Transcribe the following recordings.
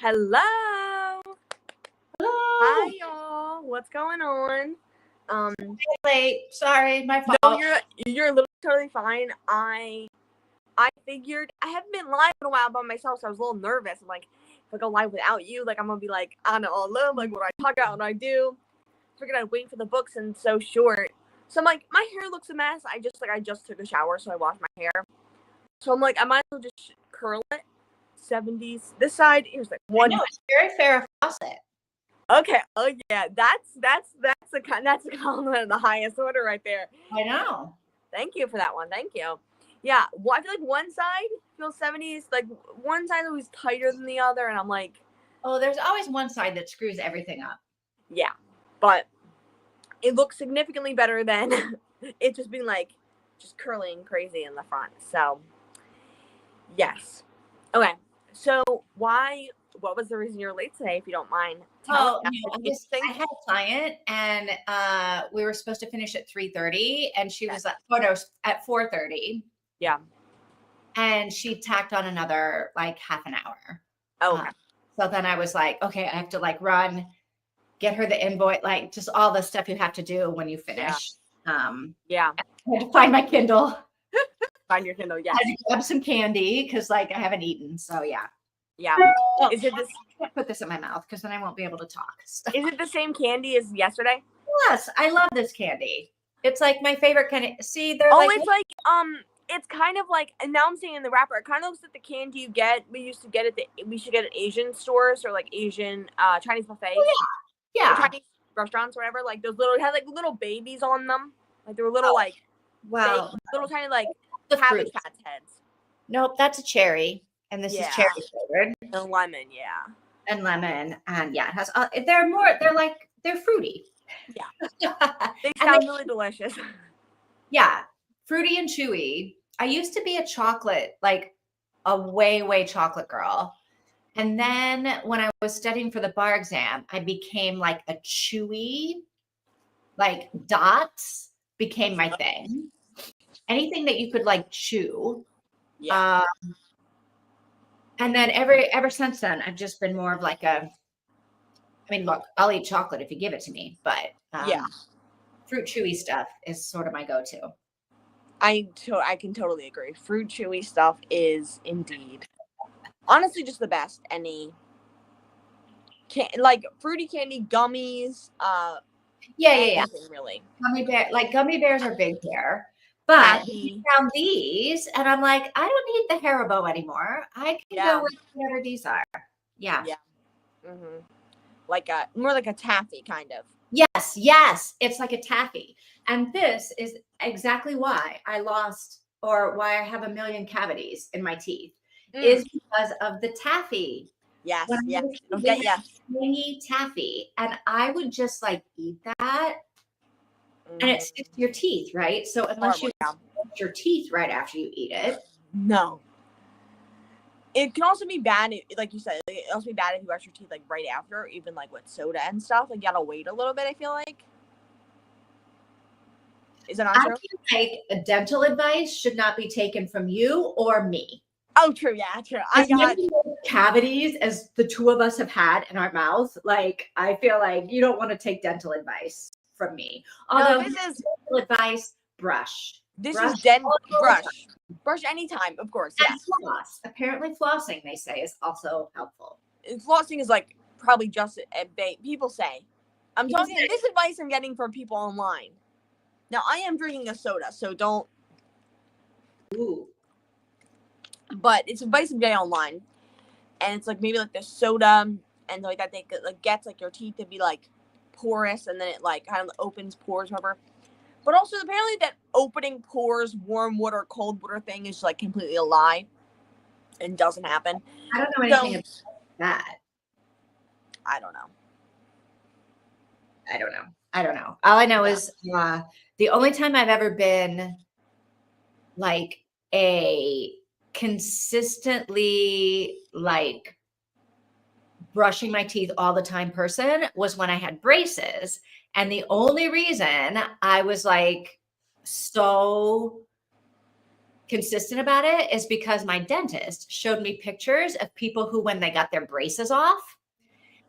Hello. Hello. Hi, y'all. What's going on? Late. Sorry, my fault. No, you're literally totally fine. I figured I haven't been live in a while by myself, so I was a little nervous. I'm like, if I go live without you, like I'm gonna be like on it all alone, like what I talk about and I do. Figured I'd wait for the books and it's so short. So I'm like, my hair looks a mess. I just took a shower, so I washed my hair. So I'm like, I might as well just curl it. 70s. This side, here's like one. No, it's very Farrah Fawcett. Okay. Oh yeah, that's a compliment of the highest order right there. I know. Thank you for that one. Thank you. Yeah. Well, I feel like one side feels 70s. Like one side always tighter than the other, and I'm like, oh, there's always one side that screws everything up. Yeah, but it looks significantly better than it just being like just curling crazy in the front. So yes. Okay. So what was the reason you're late today, if you don't mind? Oh, no, I had a client and we were supposed to finish at 3:30 and she was at 4:30. Yeah. And she tacked on another like half an hour. Oh, okay. So then I was like, okay, I have to like run, get her the invoice, like just all the stuff you have to do when you finish. Yeah. I had to find my Kindle. Find your Kindle, yeah. I had to grab some candy because like I haven't eaten. So yeah. Yeah. Oh, is it this? I can't put this in my mouth because then I won't be able to talk. Is it the same candy as yesterday? Yes, I love this candy. It's like my favorite kind of. See, they're it's kind of like, and now I'm seeing in the wrapper, it kind of looks like the candy you get. We used to get we should get at Asian stores or like Asian Chinese buffets. Oh, yeah. Chinese restaurants or whatever. Like those little, it had like little babies on them. Like they were little wow, little tiny like the Cabbage Patch heads. Nope, that's a cherry, and this is cherry flavored. And lemon, yeah. And lemon, and yeah, it has. They're fruity. Yeah, they sound really delicious. Yeah, fruity and chewy. I used to be a chocolate, like a way chocolate girl, and then when I was studying for the bar exam, I became like a chewy, like dots became my thing. Anything that you could like chew. Yeah. And then ever since then, I've just been more of like I mean, look, I'll eat chocolate if you give it to me, but fruit chewy stuff is sort of my go-to. I can totally agree. Fruit chewy stuff is indeed, honestly, just the best. Like fruity candy, gummies. Yeah. Really. Gummy bears are big here. But we found these, and I'm like, I don't need the Haribo anymore. I can go with whatever these are. Yeah. Yeah. Mm-hmm. More like a taffy kind of. Yes. It's like a taffy. And this is exactly why why I have a million cavities in my teeth is because of the taffy. Yes. Tangy taffy. And I would just like eat that. And it sticks to your teeth, right? So unless you brush your teeth right after you eat it. No. It can also be bad, like you said, it can also be bad if you brush your teeth like right after, even like with soda and stuff. Like you gotta wait a little bit, I feel like. Is it not true? I feel like a dental advice should not be taken from you or me. Oh, true. Yeah, true. I got cavities as the two of us have had in our mouth. Like, I feel like you don't want to take dental advice from me. Although this is dental advice, brush. This is dental brush. Brush anytime, of course. And floss. Apparently flossing, they say, is also helpful. Flossing is like probably just people say. This advice I'm getting from people online. Now I am drinking a soda, so don't. Ooh. But it's advice I'm getting online, and it's like maybe like the soda and like that they like gets like your teeth to be like porous, and then it like kind of opens pores, whatever. But also apparently that opening pores, warm water, cold water thing is like completely a lie, and doesn't happen. I don't know anything about that. I don't know. All I know is the only time I've ever been like a consistently like brushing my teeth all the time person was when I had braces. And the only reason I was like so consistent about it is because my dentist showed me pictures of people who, when they got their braces off,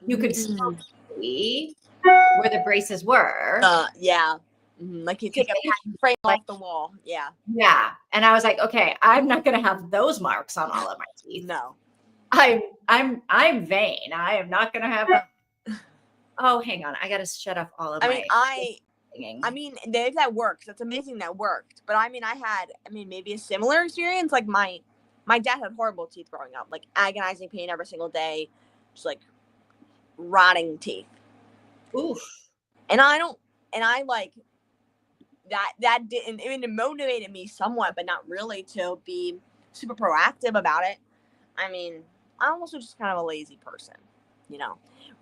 you could still see where the braces were. Yeah. Like you take a frame off the wall. Yeah. Yeah. And I was like, okay, I'm not going to have those marks on all of my teeth. No. I'm vain. I am not going to have Oh, hang on. I got to shut off all of my I mean, if that works, that's amazing that worked. But I mean, maybe a similar experience. Like my dad had horrible teeth growing up, like agonizing pain every single day, just like rotting teeth. Oof. And I like that didn't, it motivated me somewhat, but not really to be super proactive about it. I mean, I'm also just kind of a lazy person,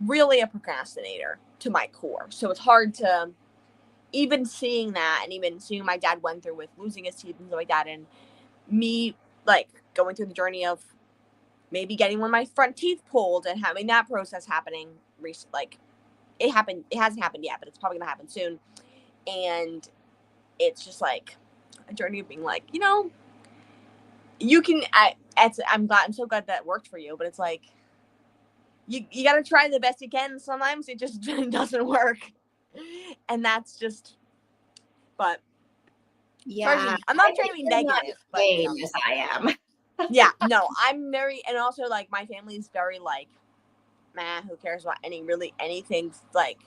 really a procrastinator to my core. So it's hard to, even seeing that, and even seeing my dad went through with losing his teeth and stuff like that, and me like going through the journey of maybe getting one of my front teeth pulled and having that process happening recently. Like it hasn't happened yet, but it's probably gonna happen soon. And it's just like a journey of being like, you can. I'm so glad that worked for you, but it's like you gotta try the best you can. Sometimes it just doesn't work. And that's just, but yeah, I'm not trying to be negative, but as I am. Yeah, no, I'm very, and also like my family's very like, who cares about anything like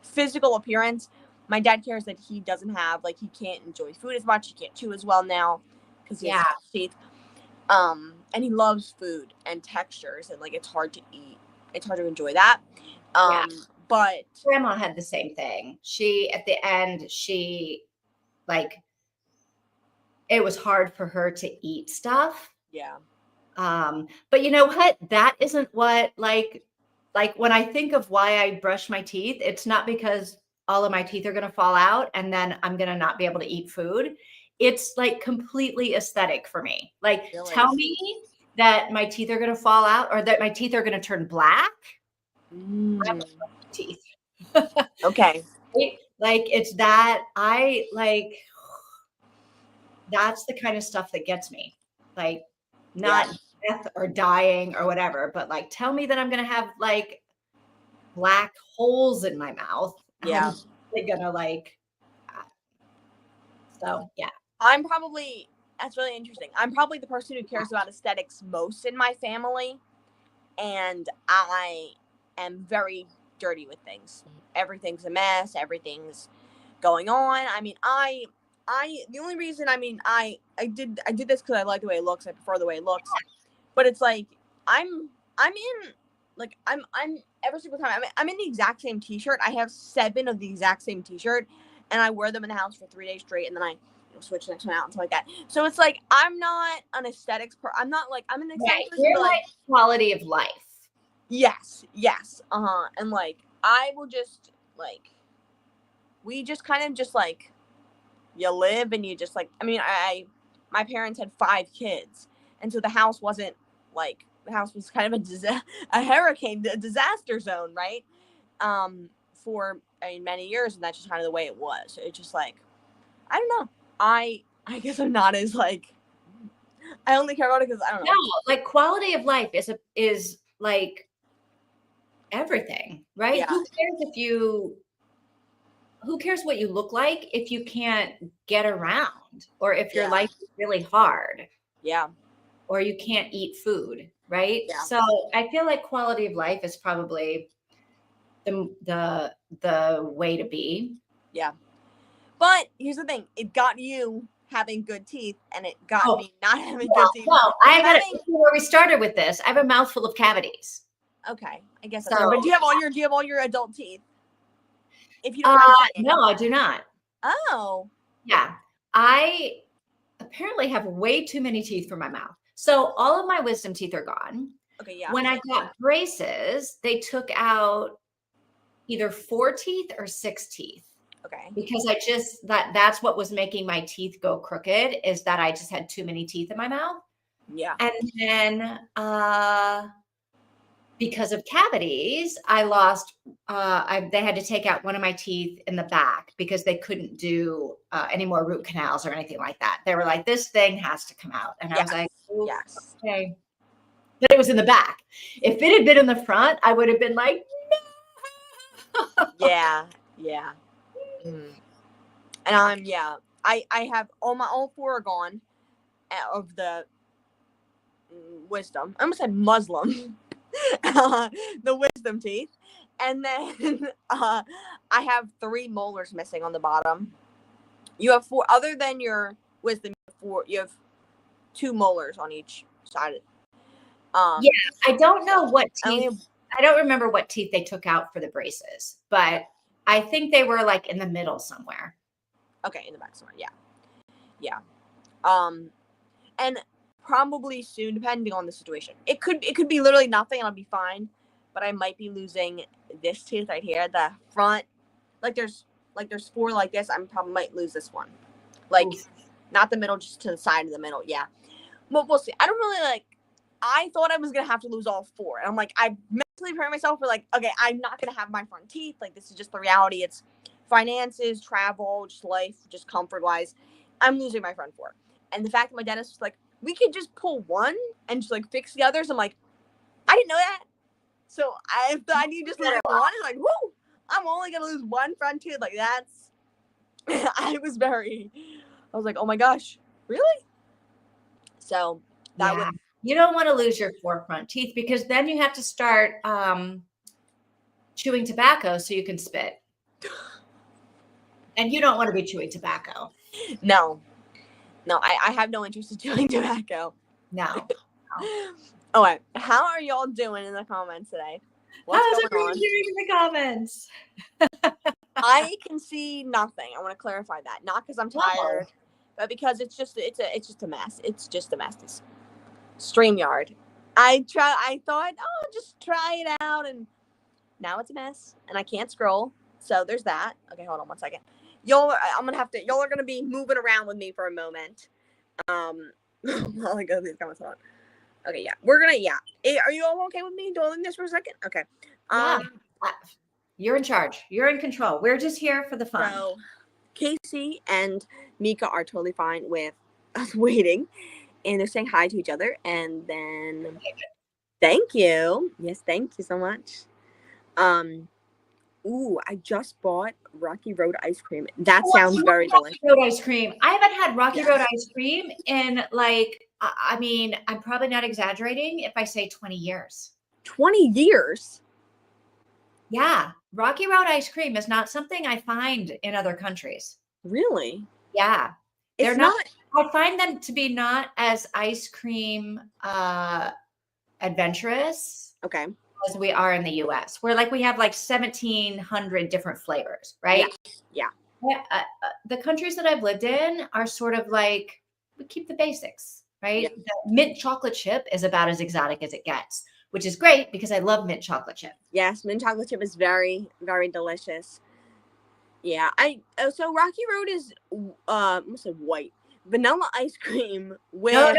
physical appearance. My dad cares that he doesn't have, like, he can't enjoy food as much, he can't chew as well now because he has teeth. And he loves food and textures, and like it's hard to eat, it's hard to enjoy that. But grandma had the same thing. She, at the end, like, it was hard for her to eat stuff. Yeah. But you know what? That isn't what, like when I think of why I brush my teeth, it's not because all of my teeth are going to fall out and then I'm going to not be able to eat food. It's like completely aesthetic for me. Like, really? Tell me that my teeth are going to fall out or that my teeth are going to turn black. Teeth. Okay. Like it's that that's the kind of stuff that gets me. Like not death or dying or whatever, but like tell me that I'm gonna have like black holes in my mouth. Yeah. I'm gonna like so yeah. That's really interesting. I'm probably the person who cares about aesthetics most in my family. And I am very dirty with things. Everything's a mess. Everything's going on. I mean, the only reason, I did this because I like the way it looks. I prefer the way it looks. But it's like, I'm every single time, I'm in the exact same t-shirt. I have 7 of the exact same t-shirt. And I wear them in the house for 3 days straight. And then I switch the next one out and stuff like that. So it's like, I'm not an aesthetics I'm not like, I'm an aesthetics person. You're like quality of life. Yes. And like, I will just like, we just kind of just like, you live and you just like, my parents had 5 kids. And so the house wasn't like, the house was kind of a hurricane, a disaster zone, right? For many years. And that's just kind of the way it was. So it's just like, I don't know. I guess I'm not as like, I only care about it because I don't know. No, like quality of life is like everything, right? Yeah. Who cares what you look like if you can't get around or if your life is really hard? Yeah. Or you can't eat food, right? Yeah. So I feel like quality of life is probably the way to be. Yeah. But here's the thing, it got you having good teeth and it got me not having good teeth. Well, where we started with this, I have a mouthful of cavities. Okay. I guess that's but do you have all your adult teeth? If you don't no, I do not. Oh. Yeah. I apparently have way too many teeth for my mouth. So all of my wisdom teeth are gone. Okay, yeah. When I got braces, they took out either 4 teeth or 6 teeth. Okay. Because that's what was making my teeth go crooked, is that I just had too many teeth in my mouth. Yeah. And then because of cavities, I lost, they had to take out one of my teeth in the back because they couldn't do any more root canals or anything like that. They were like, this thing has to come out. And I was like, "Ooh, Yes. okay. But it was in the back. If it had been in the front, I would have been like, no. Yeah. Yeah. And I have all 4 are gone of the wisdom. I almost said Muslim. The wisdom teeth. And then I have 3 molars missing on the bottom. You have 4, other than your wisdom, you have 2 molars on each side. Yeah, I don't know what I teeth. I don't remember what teeth they took out for the braces, but I think they were like in the middle somewhere. Okay, in the back somewhere. Yeah. And probably soon, depending on the situation. It could be literally nothing and I'll be fine. But I might be losing this tooth right here, the front. Like there's 4 like this. I probably might lose this one. Like Oof. not the middle, just to the side of the middle. Yeah. Well, we'll see. I don't really I thought I was gonna have to lose all 4. And I'm like, I mentally prepared myself for like, okay, I'm not gonna have my front teeth. Like this is just the reality. It's finances, travel, just life, just comfort wise. I'm losing my front 4. And the fact that my dentist was like, we could just pull one and just like fix the others. I'm like, I didn't know that. So I need to just lose one. It's like, whoo, I'm only gonna lose 1 front tooth. Like that's I was like, oh my gosh, really? So that would. You don't want to lose your 4 front teeth because then you have to start chewing tobacco so you can spit. And you don't want to be chewing tobacco. No, I have no interest in chewing tobacco. No. All right, how are y'all doing in the comments today? How's everyone doing in the comments? I can see nothing. I want to clarify that. Not because I'm tired, but because it's just a mess. It's just a mess. This StreamYard. I thought, oh, just try it out, and now it's a mess, and I can't scroll. So there's that. Okay, hold on 1 second. Y'all are gonna be moving around with me for a moment. While I go through these comments. Hold on. Okay, yeah. Are you all okay with me doing this for a second? Okay. You're in charge. You're in control. We're just here for the fun. So Casey and Mika are totally fine with us waiting, and they're saying hi to each other, and then thank you. Yes, thank you so much. Ooh, I just bought Rocky Road ice cream. That sounds very delicious. Rocky Road ice cream. I haven't had Rocky Road ice cream in I mean, I'm probably not exaggerating if I say 20 years. 20 years? Yeah. Rocky Road ice cream is not something I find in other countries. Really? Yeah. They're not. I find them to be not as ice cream adventurous. Okay. As we are in the US, where we have 1,700 different flavors, right? Yeah. The countries that I've lived in are sort of we keep the basics, right? Yeah. The mint chocolate chip is about as exotic as it gets, which is great because I love mint chocolate chip. Yes, mint chocolate chip is very, very delicious. Yeah, so Rocky Road is I almost said white vanilla ice cream with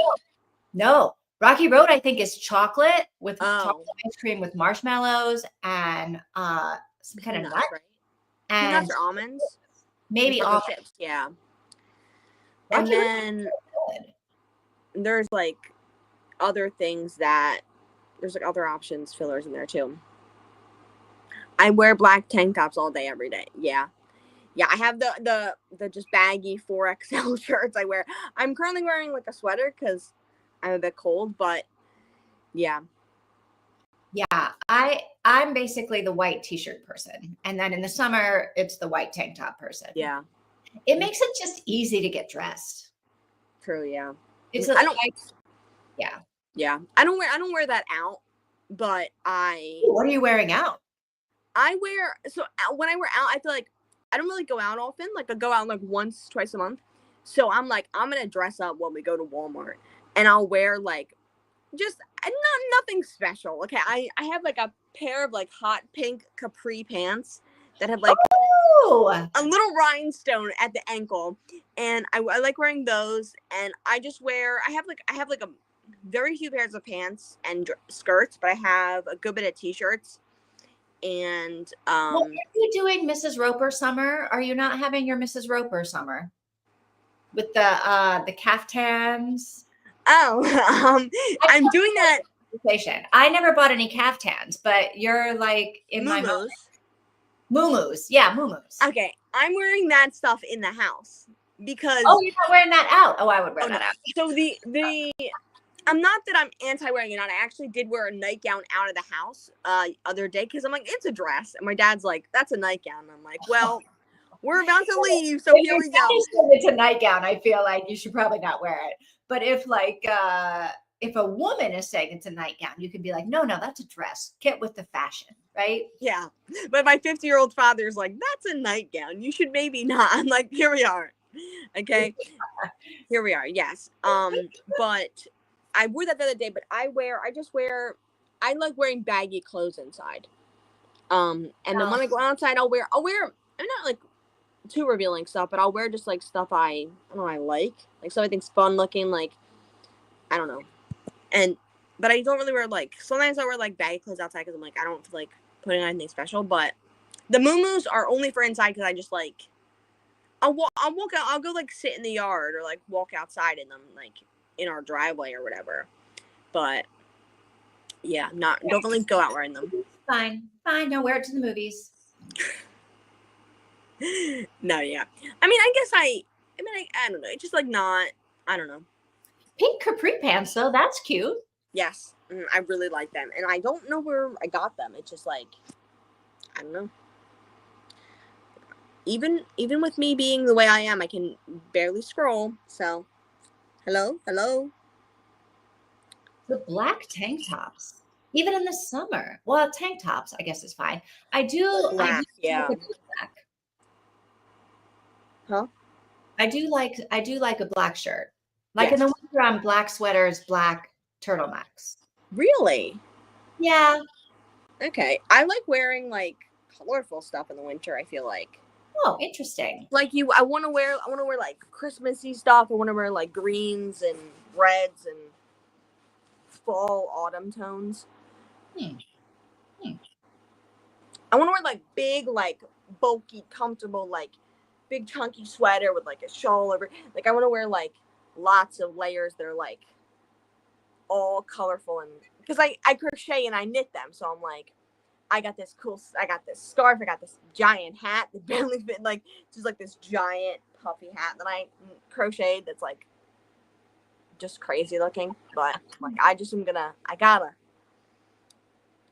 no. Rocky Road, I think, is chocolate with chocolate ice cream with marshmallows and some kind of nut. Right? And peanuts or almonds? Maybe almonds. Chips, yeah. Rocky and then there's other things there's other options, fillers in there too. I wear black tank tops all day, every day. Yeah. Yeah, I have the just baggy 4XL shirts I wear. I'm currently wearing a sweater because I'm a bit cold, but yeah. Yeah, I'm basically the white t-shirt person. And then in the summer, it's the white tank top person. Yeah. It makes it just easy to get dressed. True, yeah. It's yeah. Yeah. I don't wear that out, but What are you wearing out? When I wear out, I feel like I don't really go out often. I go out once, twice a month. So I'm I'm gonna dress up when we go to Walmart. And I'll wear just nothing special. Okay, I have a pair of hot pink capri pants that have a little rhinestone at the ankle, and I like wearing those. And I just wear I have very few pairs of pants and skirts, but I have a good bit of t-shirts. And Well, are you doing Mrs. Roper summer? Are you not having your Mrs. Roper summer with the caftans? oh, I'm doing that. I never bought any caftans, but you're like in my moment. Muumuus. Yeah, muumuus. Okay, I'm wearing that stuff in the house because. Oh, you're not wearing that out. Oh, I would wear that out. So the I'm not that I'm anti-wearing it out. I actually did wear a nightgown out of the house other day because I'm like, it's a dress. And my dad's like, that's a nightgown. And I'm like, well, we're about to leave, so here we go. It's a nightgown. I feel like you should probably not wear it. But if if a woman is saying it's a nightgown, you could be like, no, that's a dress. Get with the fashion, right? Yeah. But my 50-year-old father's like, that's a nightgown. You should maybe not. I'm like, here we are. Okay. Here we are. Yes. But I wore that the other day, but I like wearing baggy clothes inside. And then when I go outside, I'll wear, I'm not like too revealing stuff, but I'll wear just like stuff I like stuff I think's fun looking, like, I don't know. But I don't really wear sometimes I wear like baggy clothes outside because I'm like, I don't feel like putting on anything special, but the muumuus are only for inside because I just like, I'll walk out, I'll go like sit in the yard or like walk outside in them, like in our driveway or whatever. But yeah, don't really go out wearing them. Fine. Don't wear it to the movies. No, yeah. I mean, I don't know. It's just like not, I don't know. Pink capri pants though, that's cute. Yes, I really like them, and I don't know where I got them. It's just like, I don't know. Even with me being the way I am, I can barely scroll. So, hello. The black tank tops, even in the summer. Well, tank tops, I guess, is fine. I do black. Yeah. Black. Huh? I do like a black shirt. Like yes. In the winter, I'm black sweaters, black turtlenecks. Really? Yeah. Okay. I like wearing like colorful stuff in the winter, I feel like. Oh, interesting. Like I want to wear like Christmassy stuff. I want to wear like greens and reds and fall autumn tones. I want to wear like big, like bulky, comfortable, like big chunky sweater with like a shawl over. Like I want to wear like lots of layers that are like all colorful, and because I crochet and I knit them, so I'm like, I got this scarf, I got this giant hat that barely fit, like just like this giant puffy hat that I crocheted that's like just crazy looking, but like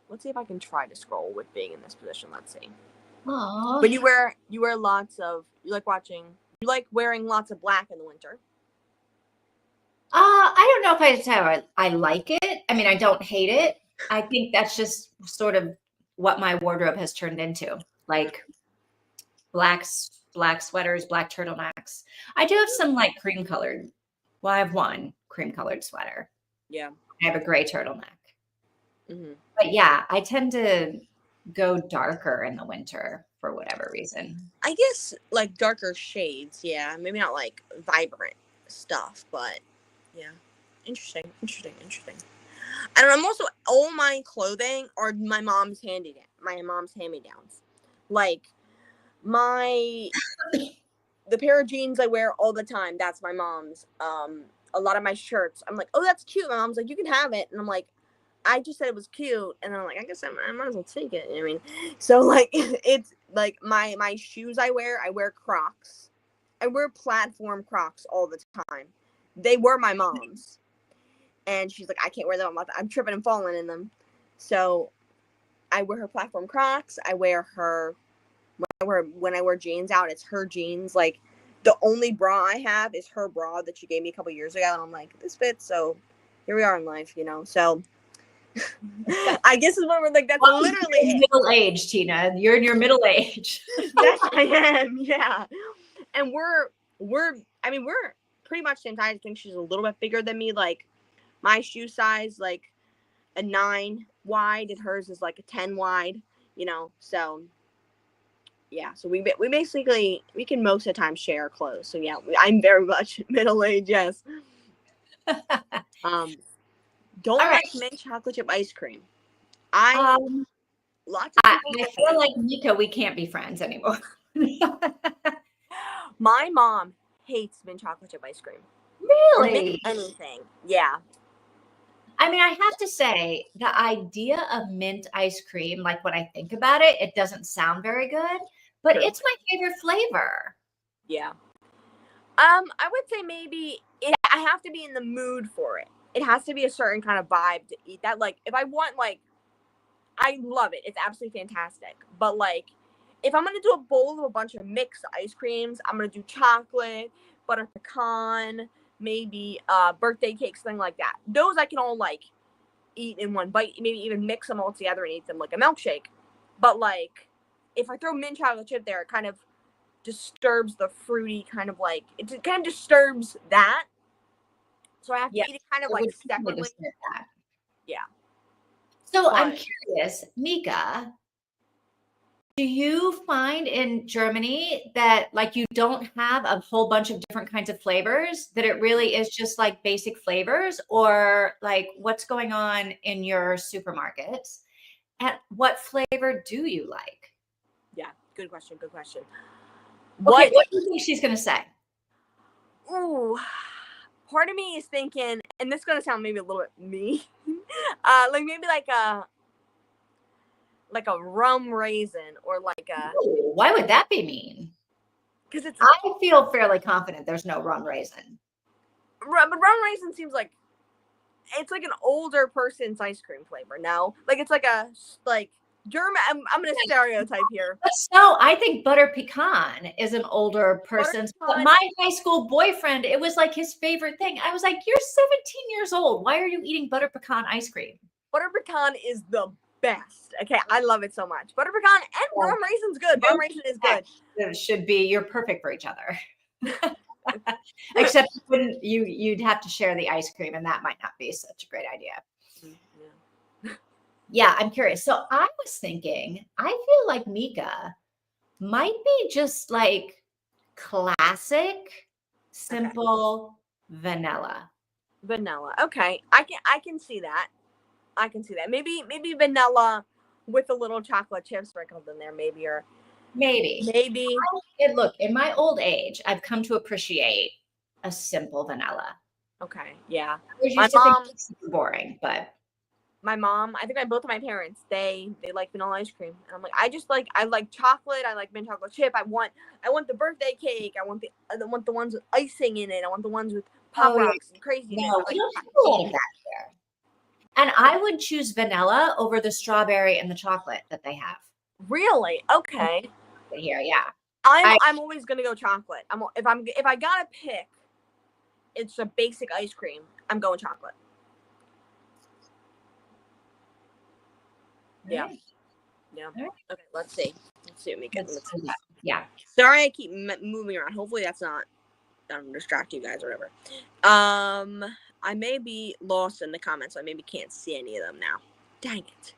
let's see if I can try to scroll with being in this position. Let's see. Aww. But you wear you like wearing lots of black in the winter. I don't know if I'd say I like it. I mean, I don't hate it. I think that's just sort of what my wardrobe has turned into, like black sweaters, black turtlenecks. I do have some like cream colored. Well, I have one cream colored sweater. Yeah. I have a gray turtleneck. Mm-hmm. But yeah, I tend to go darker in the winter for whatever reason. I guess like darker shades. Yeah. Maybe not like vibrant stuff, but yeah. Interesting. I don't know. I'm also, all my clothing are my mom's hand-me-downs. Like the pair of jeans I wear all the time, that's my mom's. A lot of my shirts, I'm like, oh, that's cute. My mom's like, you can have it. And I'm like, I just said it was cute. And then I'm like, I guess I might as well take it. You know what I mean? So like, it's like my shoes I wear Crocs. I wear platform Crocs all the time. They were my mom's. And she's like, I can't wear them. I'm tripping and falling in them. So I wear her platform Crocs. I wear her, when I wear jeans out, it's her jeans. Like, the only bra I have is her bra that she gave me a couple years ago. And I'm like, this fits. So here we are in life, you know? So I guess is what we're like, that's literally middle age, Tina. You're in your middle age. Yes, I am. Yeah. And we're pretty much same size. I think she's a little bit bigger than me. Like, my shoe size, like a 9 wide, and hers is like a 10 wide, you know? So yeah, so we basically, we can most of the time share clothes. So yeah, I'm very much middle-aged, yes. Don't All right. like mint chocolate chip ice cream. Lots of I people feel say. like Mika, we can't be friends anymore. My mom hates mint chocolate chip ice cream. Or mint Really? anything. Yeah. I mean, I have to say the idea of mint ice cream, like when I think about it, it doesn't sound very good, but True. it's my favorite flavor. Yeah. I would say maybe I have to be in the mood for it. It has to be a certain kind of vibe to eat that. Like, if I want, like, I love it. It's absolutely fantastic. But, like, if I'm going to do a bowl of a bunch of mixed ice creams, I'm going to do chocolate, butter pecan, maybe birthday cake, something like that. Those I can all, like, eat in one bite, maybe even mix them all together and eat them like a milkshake. But, like, if I throw mint chocolate chip there, it kind of disturbs the fruity kind of, like, it kind of disturbs that. So I have to eat it kind of it like would totally separately. disturb that. Yeah. So I'm But curious, Mika, do you find in Germany that like you don't have a whole bunch of different kinds of flavors, that it really is just like basic flavors, or like what's going on in your supermarkets? And what flavor do you like? yeah, good question. Good question. Okay, What? what do you think she's going to say? Ooh, part of me is thinking, and this is gonna sound maybe a little bit mean, like maybe like a rum raisin or like a, Ooh, why would that be mean? because it's I feel fairly confident there's no rum raisin. but rum raisin seems like it's like an older person's ice cream flavor. No, like it's like a like German. I'm gonna stereotype here. So I think butter pecan is an older person's, but pecan- my high school boyfriend, it was like his favorite thing. I was like, you're 17 years old. Why are you eating butter pecan ice cream? Butter pecan is the best. Okay, I love it so much. Butter pecan and Well, rum raisin's good. Rum raisin is good. It should be, you're perfect for each other. Except you'd have to share the ice cream, and that might not be such a great idea. Yeah, I'm curious. So I was thinking, I feel like Mika might be just like classic, simple vanilla. Vanilla. Okay, I can see that. I can see that. Maybe vanilla with a little chocolate chip sprinkled in there. Maybe or Maybe. maybe. Look, in my old age, I've come to appreciate a simple vanilla. Okay, yeah. I was My used to think mom. it's super boring, but My mom. I think both of my parents. They like vanilla ice cream, and I'm like, I like chocolate. I like mint chocolate chip. I want the birthday cake. I want the ones with icing in it. I want the ones with pop oh yeah, rocks and craziness. no, I we like don't have a lot of that here. And I would choose vanilla over the strawberry and the chocolate that they have really okay. here. Yeah. I'm always gonna go chocolate. If I gotta pick, it's a basic ice cream. I'm going chocolate. Yeah. Right. Yeah. Right. Okay. Let's see what we get. Let's do that. Yeah. Sorry, I keep moving around. Hopefully, that's not distract you guys or whatever. I may be lost in the comments. So I maybe can't see any of them now. Dang it.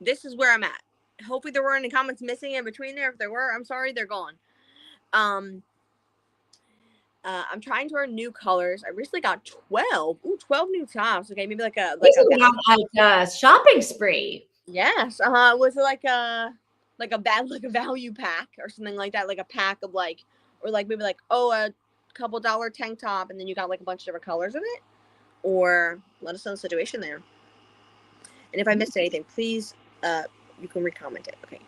This is where I'm at. Hopefully, there weren't any comments missing in between there. If there were, I'm sorry, they're gone. I'm trying to earn new colors. I recently got 12. Ooh, 12 new tops. Okay, maybe like a shopping spree. yes. Was it like a value pack or something like that? Like a pack of like, or like maybe like a couple dollar tank top, and then you got like a bunch of different colors of it. Or let us know the situation there. And if I missed anything, please you can recomment it. Okay.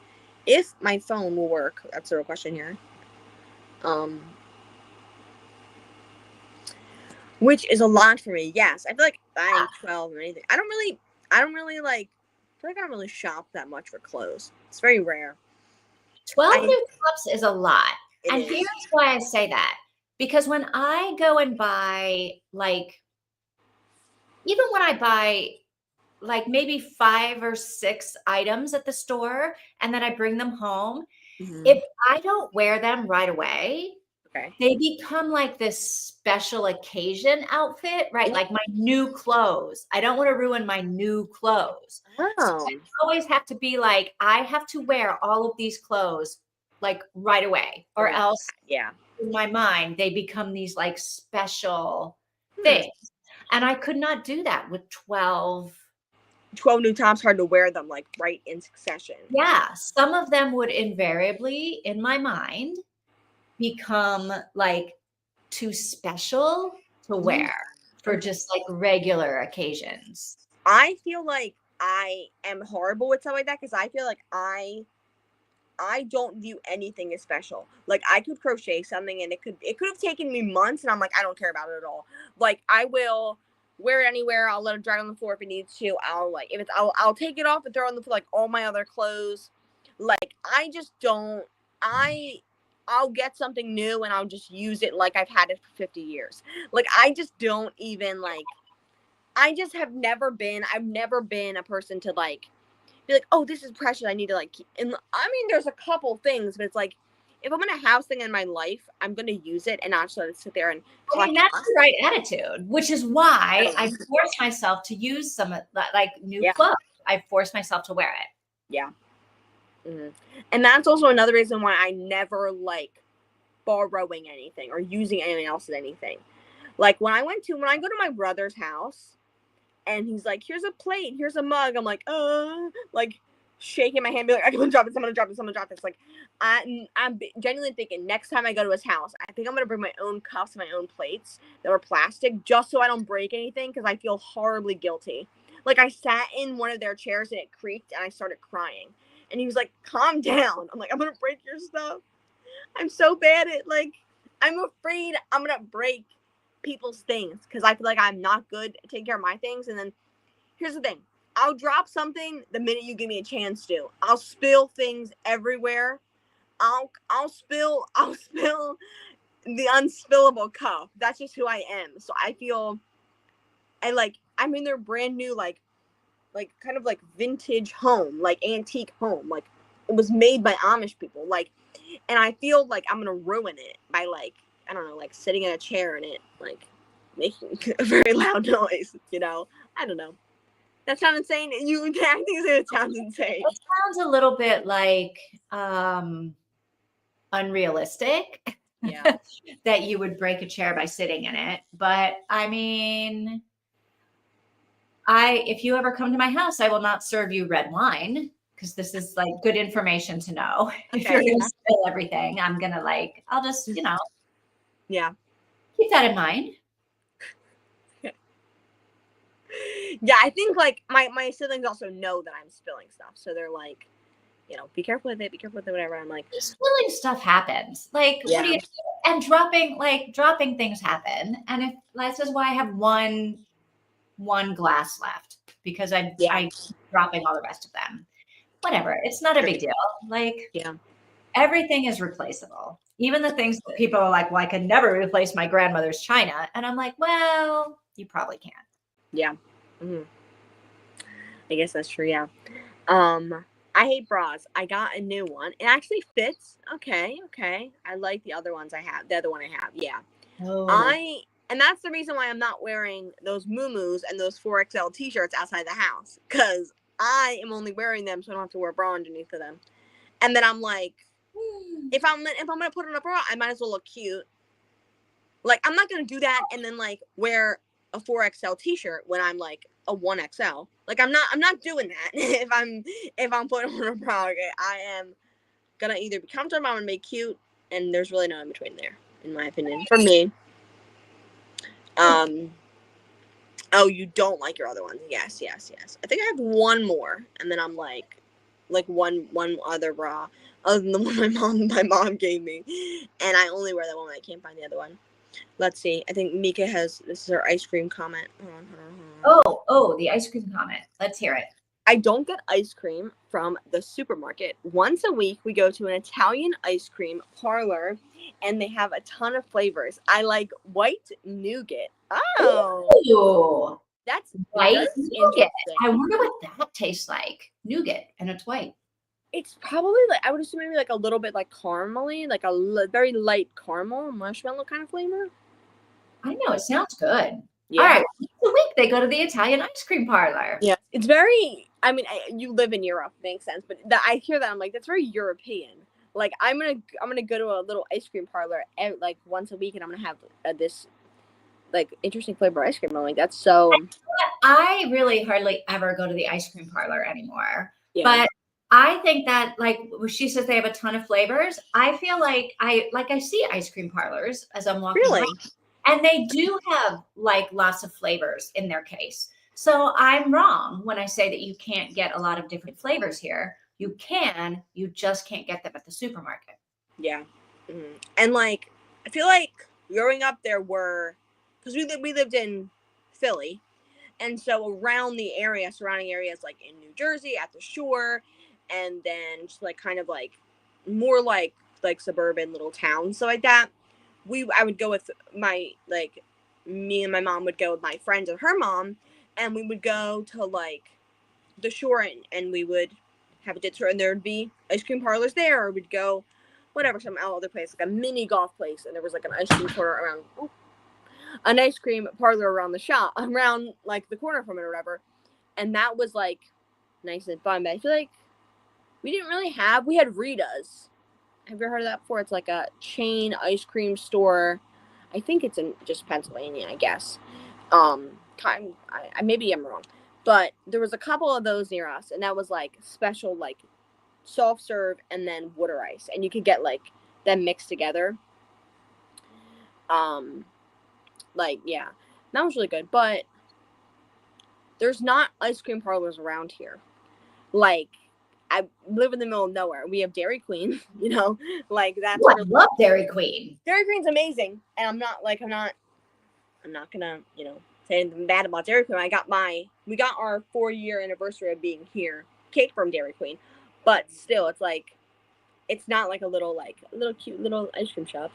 If my phone will work, that's the real question here. Which is a lot for me. Yes, I feel like buying 12 or anything. I don't really like. I feel like I don't really shop that much for clothes. It's very rare. 12 new tops is a lot. And is. Here's why I say that. Because when I go and buy, like, even when I buy like maybe 5 or 6 items at the store and then I bring them home, if I don't wear them right away, okay, they become like this special occasion outfit, right? Like my new clothes. I don't want to ruin my new clothes. Oh. So I always have to be like, I have to wear all of these clothes like right away, or else yeah, in my mind, they become these like special things. And I could not do that with 12. 12 new tops, hard to wear them like right in succession. Yeah. Some of them would invariably, in my mind, become like too special to wear for just like regular occasions. I feel like I am horrible with stuff like that because I feel like I don't view anything as special. Like I could crochet something and it could have taken me months and I'm like, I don't care about it at all. Like I will wear it anywhere. I'll let it dry on the floor if it needs to. I'll take it off and throw it on the floor like all my other clothes. Like I just don't. I'll get something new and I'll just use it like I've had it for 50 years. Like I just don't even like. I just have never been. I've never been a person to like be like, oh, this is precious. I need to like keep. And I mean, there's a couple things, but it's like, if I'm gonna have something in my life, I'm gonna use it and not just let it sit there and. I mean, that's the right attitude, which is why I force myself to use some of that, like new clothes. I force myself to wear it. Yeah. Mm-hmm. And that's also another reason why I never like borrowing anything or using anyone else's anything. Like when I go to my brother's house and he's like, here's a plate, here's a mug. I'm like shaking my hand, be like, I'm gonna drop it, someone drop it, someone drop it. It's like, I'm genuinely thinking next time I go to his house, I think I'm gonna bring my own cups, my own plates that were plastic, just so I don't break anything, because I feel horribly guilty. Like I sat in one of their chairs and it creaked and I started crying. And he was like, calm down. I'm like, I'm gonna break your stuff. I'm so bad at like, I'm afraid I'm gonna break people's things because I feel like I'm not good at taking care of my things. And then here's the thing. I'll drop something the minute you give me a chance to. I'll spill things everywhere. I'll spill the unspillable cup. That's just who I am. So I feel I'm in their brand new like kind of like vintage home, like antique home. Like it was made by Amish people. Like, and I feel like I'm gonna ruin it by like, I don't know, like sitting in a chair and it like making a very loud noise, you know? I don't know. That sounds insane. You think it sounds insane. It sounds a little bit like unrealistic. Yeah. That you would break a chair by sitting in it. But I mean, if you ever come to my house, I will not serve you red wine, because this is like good information to know. Okay, if you're going to spill everything, I'm going to I'll just, yeah, keep that in mind. Yeah, I think like my siblings also know that I'm spilling stuff. So they're like, be careful with it, whatever. I'm like, spilling stuff happens. Like, what do you do? And dropping things happen. And if that's just why I have one glass left, because I'm dropping all the rest of them. Whatever. It's not a big deal. Like, everything is replaceable. Even the things that people are like, well, I could never replace my grandmother's china. And I'm like, well, you probably can. Yeah. Mm-hmm. I guess that's true. Yeah. I hate bras. I got a new one. It actually fits. Okay. I like the other ones I have. The other one I have. Yeah. Oh. And that's the reason why I'm not wearing those muumuus and those 4XL t-shirts outside the house, because I am only wearing them so I don't have to wear a bra underneath of them. And then I'm like, if I'm gonna put on a bra, I might as well look cute. Like I'm not gonna do that and then like wear a 4XL t-shirt when I'm like a 1XL. Like I'm not doing that. if I'm putting on a bra, okay, I am gonna either be comfortable, I'm gonna be cute, and there's really no in between there, in my opinion. For me. Oh, you don't like your other ones? Yes. I think I have one more, and then I'm like one other bra, other than the one my mom gave me, and I only wear that one when I can't find the other one. Let's see. I think Mika this is her ice cream comment. Hold on. Oh, the ice cream comment. Let's hear it. I don't get ice cream from the supermarket. Once a week, we go to an Italian ice cream parlor, and they have a ton of flavors. I like white nougat. Oh, ooh, that's white nougat. I wonder what that tastes like. Nougat, and it's white. It's probably like, I would assume maybe like a little bit like caramely, like a very light caramel marshmallow kind of flavor. I know, it sounds good. Yeah. All right, once a week they go to the Italian ice cream parlor. Yeah, it's very. I mean, you live in Europe, makes sense. But I hear that, I'm like, that's very European. Like, I'm gonna go to a little ice cream parlor like once a week, and I'm gonna have this like interesting flavor ice cream. I'm like, that's so. I really hardly ever go to the ice cream parlor anymore. Yeah. But I think that like when she says they have a ton of flavors, I feel like I see ice cream parlors as I'm walking Really? around, and they do have like lots of flavors in their case. So I'm wrong when I say that you can't get a lot of different flavors here. You can, you just can't get them at the supermarket. Yeah. And like, I feel like growing up there were, because we lived in Philly, and so around the area, surrounding areas like in New Jersey at the shore, and then just like kind of like more like suburban little towns, so like that. I would go with my like me and my mom would go with my friends and her mom, and we would go to like the shore, and we would have a dinner, and there would be ice cream parlors there, or we'd go whatever, some other place, like a mini golf place, and there was like an ice cream corner around, an ice cream parlor around the shop, around like the corner from it or whatever, and that was like nice and fun. But I feel like we had Rita's. Have you ever heard of that before? It's like a chain ice cream store. I think it's in just Pennsylvania, I guess. Maybe I'm wrong, but there was a couple of those near us, and that was like special, like soft serve and then water ice, and you could get like them mixed together. Like, yeah, that was really good. But there's not ice cream parlors around here. Like, I live in the middle of nowhere. We have Dairy Queen, you know, like that's. I love Dairy Queen. Dairy Queen's amazing, and I'm not gonna, say anything bad about Dairy Queen. We got our 4-year anniversary of being here cake from Dairy Queen, but still, it's like, it's not like a little cute little ice cream shop.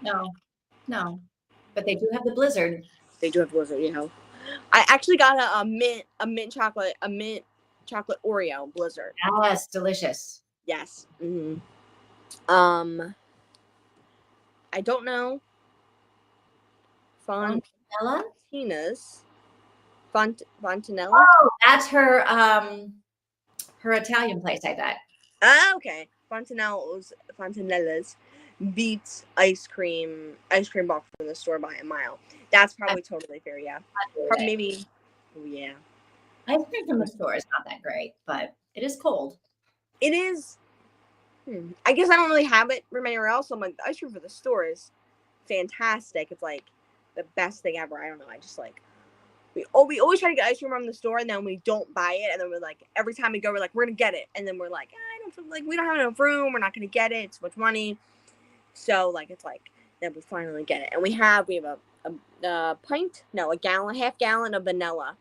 No, but they do have the Blizzard. They do have Blizzard, I actually got a mint chocolate Oreo Blizzard. Yes, delicious. Yes. I don't know. Fontanella? Oh, that's her Italian place, I bet. Okay. Fontanella's beats ice cream box from the store by a mile. That's probably totally fair, yeah. Or maybe, yeah. Ice cream from the store is not that great, but it is cold. It is. I guess I don't really have it from anywhere else. So I'm like, the ice cream for the store is fantastic. It's like the best thing ever. I don't know. I just like, we always try to get ice cream from the store, and then we don't buy it, and then we're like, every time we go, we're like, we're gonna get it, and then we're like, I don't feel like, we don't have enough room. We're not gonna get it. It's too much money. So like, it's like, then we finally get it, and we have a pint, no, a half gallon of vanilla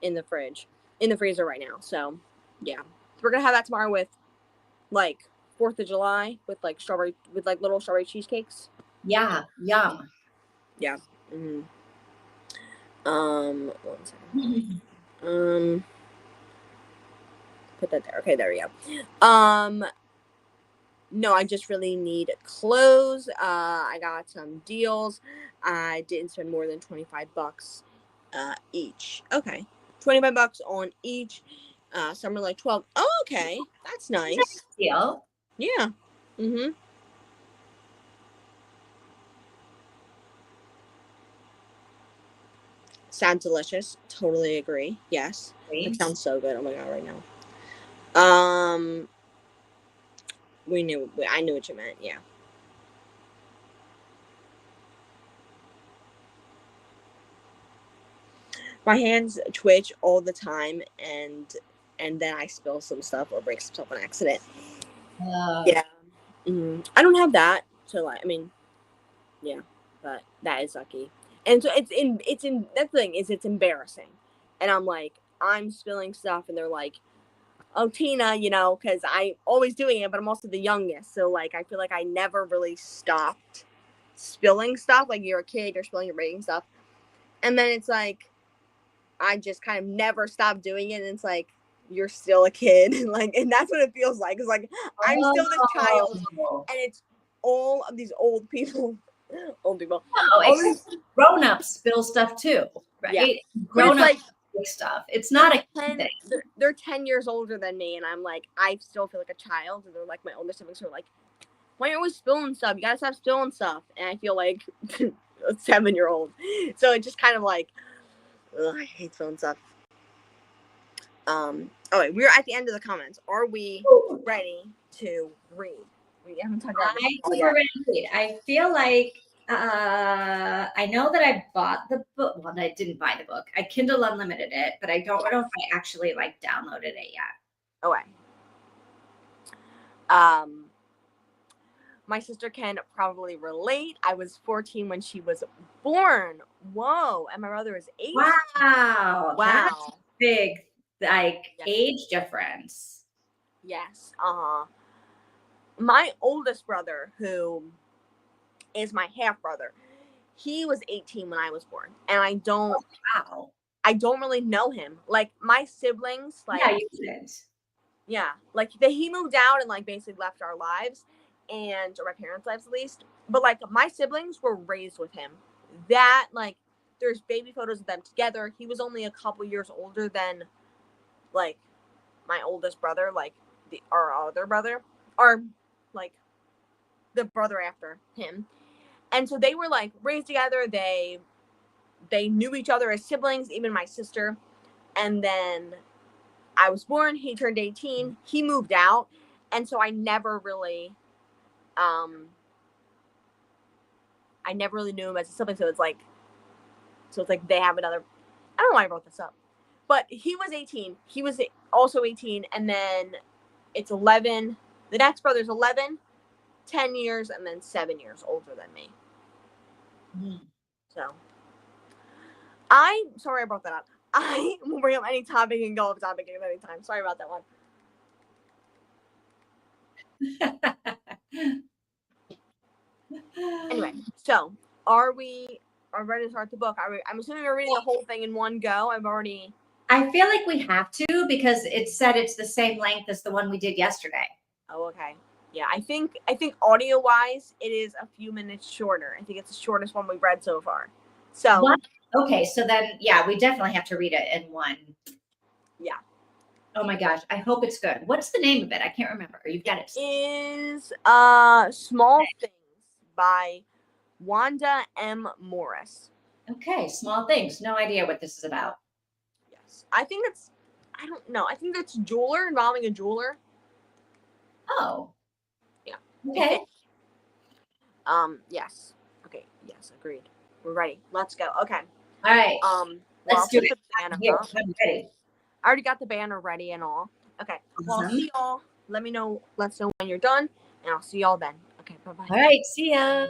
in the freezer right now. So yeah, so we're gonna have that tomorrow with like 4th of July with like little strawberry cheesecakes. Yeah, yum. Yeah. One second. Put that there. Okay, there we go. No, I just really need clothes. I got some deals. I didn't spend more than $25 each. Okay. $25 on each. Some are like 12. Oh, okay. That's nice. Deal. Yeah. Sounds delicious. Totally agree. Yes. It sounds so good. Oh my god, right now. I knew what you meant. Yeah. My hands twitch all the time, and then I spill some stuff or break some stuff on accident. Yeah. I don't have that, so like, I mean, yeah, but that is sucky. And so it's that thing is, it's embarrassing, and I'm like, I'm spilling stuff, and they're like, oh, Tina, because I'm always doing it, but I'm also the youngest, so like, I feel like I never really stopped spilling stuff. Like, you're a kid, you're spilling, you're breaking stuff, and then it's like, I just kind of never stopped doing it, and it's like, you're still a kid, and that's what it feels like. It's like, I'm still this child, and it's all of these old people. Oh, grown-ups spill stuff too, right? Yeah. Grown-ups stuff. It's not a kid thing. They're 10 years older than me, and I'm like, I still feel like a child, and they're like, my older siblings are like, why are you always spilling stuff? You gotta stop spilling stuff. And I feel like a 7-year-old. So it just kind of like, ugh, I hate phone stuff. Oh wait, we're at the end of the comments. Are we ready to read? We haven't talked about I this think yet. we're ready to read. I feel like I know that I bought the book. Well, I didn't buy the book. I Kindle Unlimited it, but I don't know if I actually like downloaded it yet. Okay. My sister can probably relate. I was 14 when she was born. Whoa, and my brother is 8. Wow, that's big, like age difference. Yes. My oldest brother, who is my half brother, he was 18 when I was born, and I don't really know him. Like my siblings, like you didn't. Yeah, like he moved out and like basically left our lives, or my parents' lives at least. But like my siblings were raised with him. That like there's baby photos of them together. He was only a couple years older than like my oldest brother, like our other brother, or like the brother after him. And so they were like raised together. They knew each other as siblings, even my sister. And then I was born, he turned 18, he moved out, and so I never really knew him as a sibling. So it's like they have another. I don't know why I brought this up, but he was 18. He was also 18, and then it's 11. The next brother's 11, 10 years, and then 7 years older than me. So I'm sorry I brought that up. I will bring up any topic and go off topic at any time. Sorry about that one. Anyway, so are we ready to start the book? I'm assuming we're reading the whole thing in one go. I feel like we have to because it said it's the same length as the one we did yesterday. Oh, okay. Yeah, I think audio wise, it is a few minutes shorter. I think it's the shortest one we've read so far. So what? Okay, so then we definitely have to read it in one. Yeah. Oh my gosh, I hope it's good. What's the name of it? I can't remember. You've got it. It is Small Things by Wanda M Morris. Okay, Small Things. No idea what this is about. Yes. I don't know. I think that's jeweler, involving a jeweler. Oh. Yeah. Okay. Yes. Okay. Yes. Agreed. We're ready. Let's go. Okay. All right. Let's do it. I'm ready. I already got the banner ready and all. Okay. Well, I'll see y'all. Let us know when you're done, and I'll see y'all then. Okay. Bye-bye. All right. See ya.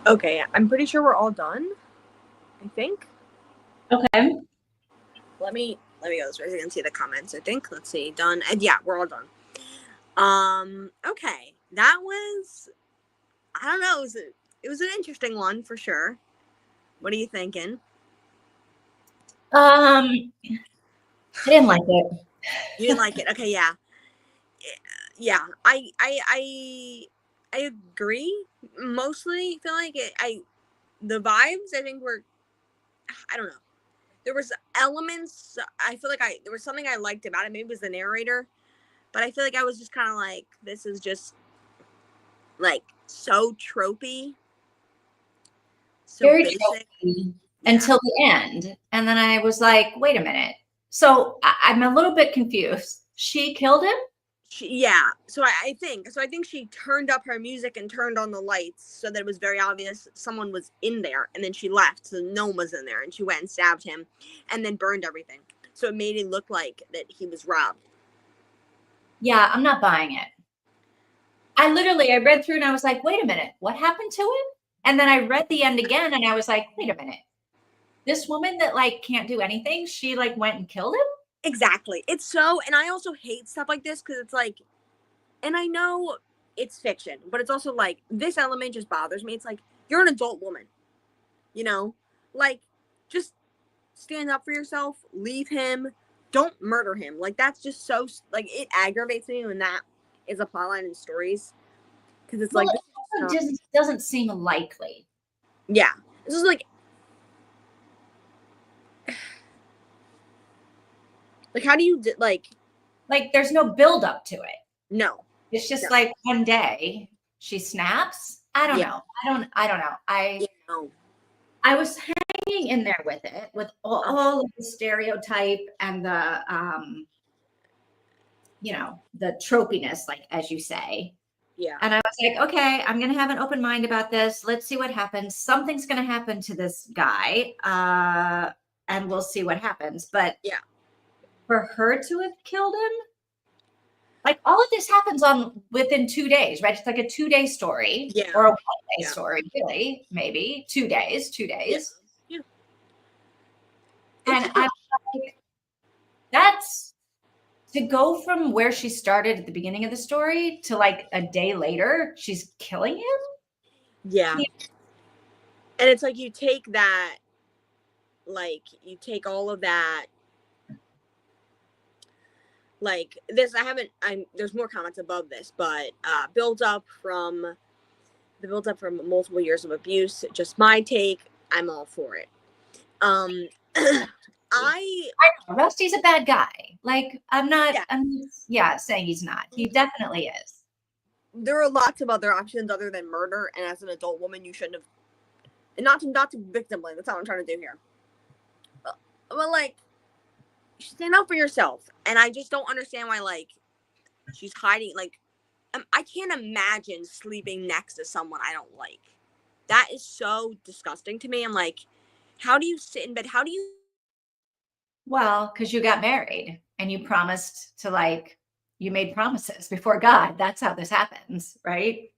Okay, I'm pretty sure we're all done. I think. Okay. Let me go this way so you can see the comments. I think. Let's see. Done. And yeah, we're all done. Okay. That was, I don't know, it was an interesting one for sure. What are you thinking? I didn't like it. You didn't like it. Okay, yeah. Yeah. I agree. Mostly feel like the vibes I think were, I don't know. There was elements I feel like there was something I liked about it. Maybe it was the narrator, but I feel like I was just kind of like, this is just like so tropey, so Very basic. tropey until the end. And then I was like, wait a minute. So I'm a little bit confused. She killed him? Yeah. So I think she turned up her music and turned on the lights so that it was very obvious someone was in there, and then she left so no one was in there, and she went and stabbed him and then burned everything. So it made it look like that he was robbed. Yeah, I'm not buying it. I read through and I was like, wait a minute, what happened to him? And then I read the end again and I was like, wait a minute. This woman that like can't do anything, she like went and killed him? Exactly. It's so, and I also hate stuff like this because it's like, and I know it's fiction, but it's also like, this element just bothers me. It's like, you're an adult woman, you know? Like, just stand up for yourself, leave him, don't murder him. Like, that's just so, like, it aggravates me when that is a plotline in stories. Because it's Well, like, it just doesn't seem likely. yeah. This is like how do you, like there's no build up to it. No. It's just No. like one day she snaps. I don't know. I don't know. I was hanging in there with it, with all of the stereotype and the the tropiness, like as you say. Yeah. And I was like, okay, I'm gonna have an open mind about this. Let's see what happens. Something's gonna happen to this guy, and we'll see what happens. But yeah, for her to have killed him, like all of this happens within 2 days, right? It's like a 2-day story, yeah, or a 1-day story, really, maybe 2 days, 2 days. Yeah. And I'm like, that's to go from where she started at the beginning of the story to like a day later, she's killing him. Yeah. And it's like you take that, like you take all of that, like this. There's more comments above this, but build up from multiple years of abuse. Just my take. I'm all for it. I know Rusty's a bad guy. Like I'm saying he's not. He definitely is. There are lots of other options other than murder, and as an adult woman, you shouldn't have. And not to victim blame. That's not what I'm trying to do here. But like, you stand up for yourself, and I just don't understand why like she's hiding. Like, I can't imagine sleeping next to someone I don't like. That is so disgusting to me. I'm like, how do you sit in bed? How do you? Well, because you got married and you promised to you made promises before God. That's how this happens, right?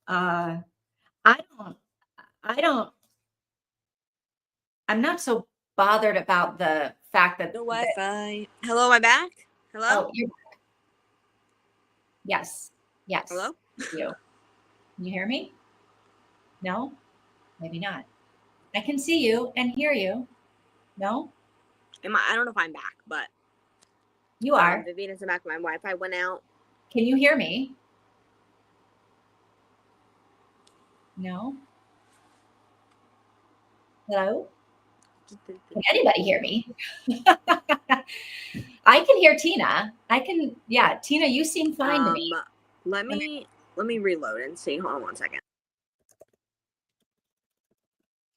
I don't, I'm not so bothered about the fact that The Wi-Fi. Hello, am I back? Hello? Oh, you're back. Yes. Yes. Hello? You. Can you hear me? No? Maybe not. I can see you and hear you. No? I don't know if I'm back, but you are. Vivian isn't back. My Wi-Fi went out. Can you hear me? No? Hello? Can anybody hear me? I can hear Tina. Tina, you seem fine to me. Let me reload and see. Hold on 1 second.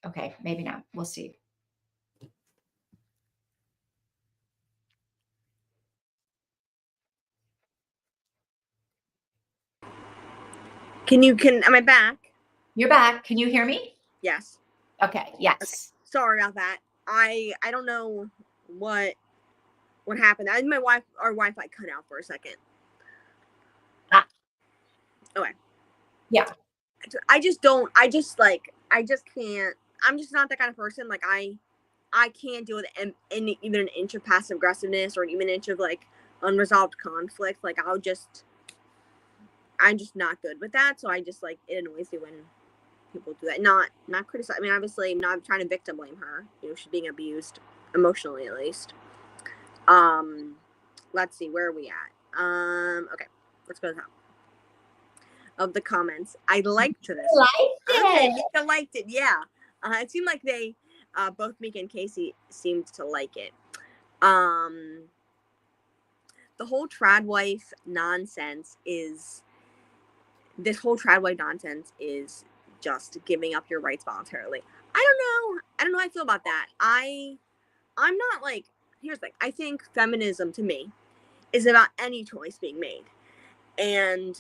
Okay, maybe not. We'll see. Am I back? You're back. Can you hear me? Yes. Okay, yes. Okay. Sorry about that. I don't know what happened. Our Wi-Fi cut out for a second. Ah. Okay. Yeah. I just don't. I just can't. I'm just not that kind of person. Like I can't deal with even an inch of passive aggressiveness or even an inch of like unresolved conflict. Like I'm just not good with that. So I just like, it annoys me when people do that. Not criticize. I mean, obviously, I'm not trying to victim blame her. You know, she's being abused emotionally, at least. Let's see, where are we at? Okay, let's go to the top of the comments. I liked this. Okay, Mika liked it. Yeah, it seemed like they both Mika and Casey seemed to like it. The whole trad wife nonsense is just giving up your rights voluntarily. I don't know how I feel about that. I'm not like, here's the thing. I think feminism to me is about any choice being made. And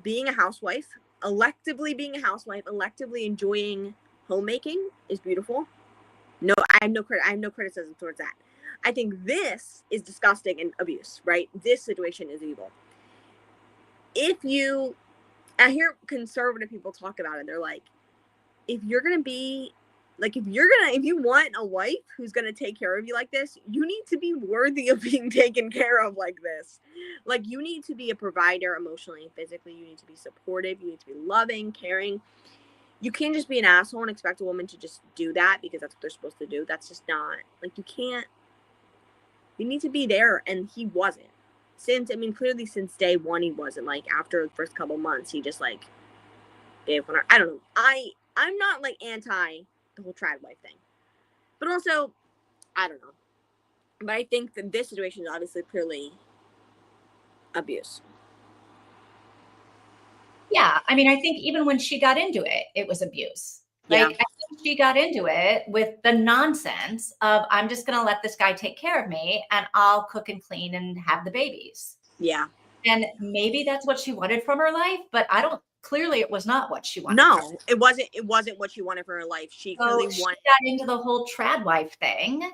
being a housewife, electively enjoying homemaking is beautiful. No, I have no criticism towards that. I think this is disgusting and abuse, right? This situation is evil. I hear conservative people talk about it. They're like, if you want a wife who's going to take care of you like this, you need to be worthy of being taken care of like this. Like, you need to be a provider emotionally and physically. You need to be supportive. You need to be loving, caring. You can't just be an asshole and expect a woman to just do that because that's what they're supposed to do. That's just not, like, you need to be there, and he wasn't. Clearly since day one, he wasn't. Like, after the first couple months, he just, like, I don't know. I'm not, like, anti the whole trad wife thing. But also, I don't know. But I think that this situation is obviously clearly abuse. Yeah, I mean, I think even when she got into it, it was abuse. Like, Yeah. I think she got into it with the nonsense of, I'm just going to let this guy take care of me and I'll cook and clean and have the babies. Yeah. And maybe that's what she wanted from her life, but clearly it was not what she wanted. No, it wasn't what she wanted for her life. She got into the whole trad wife thing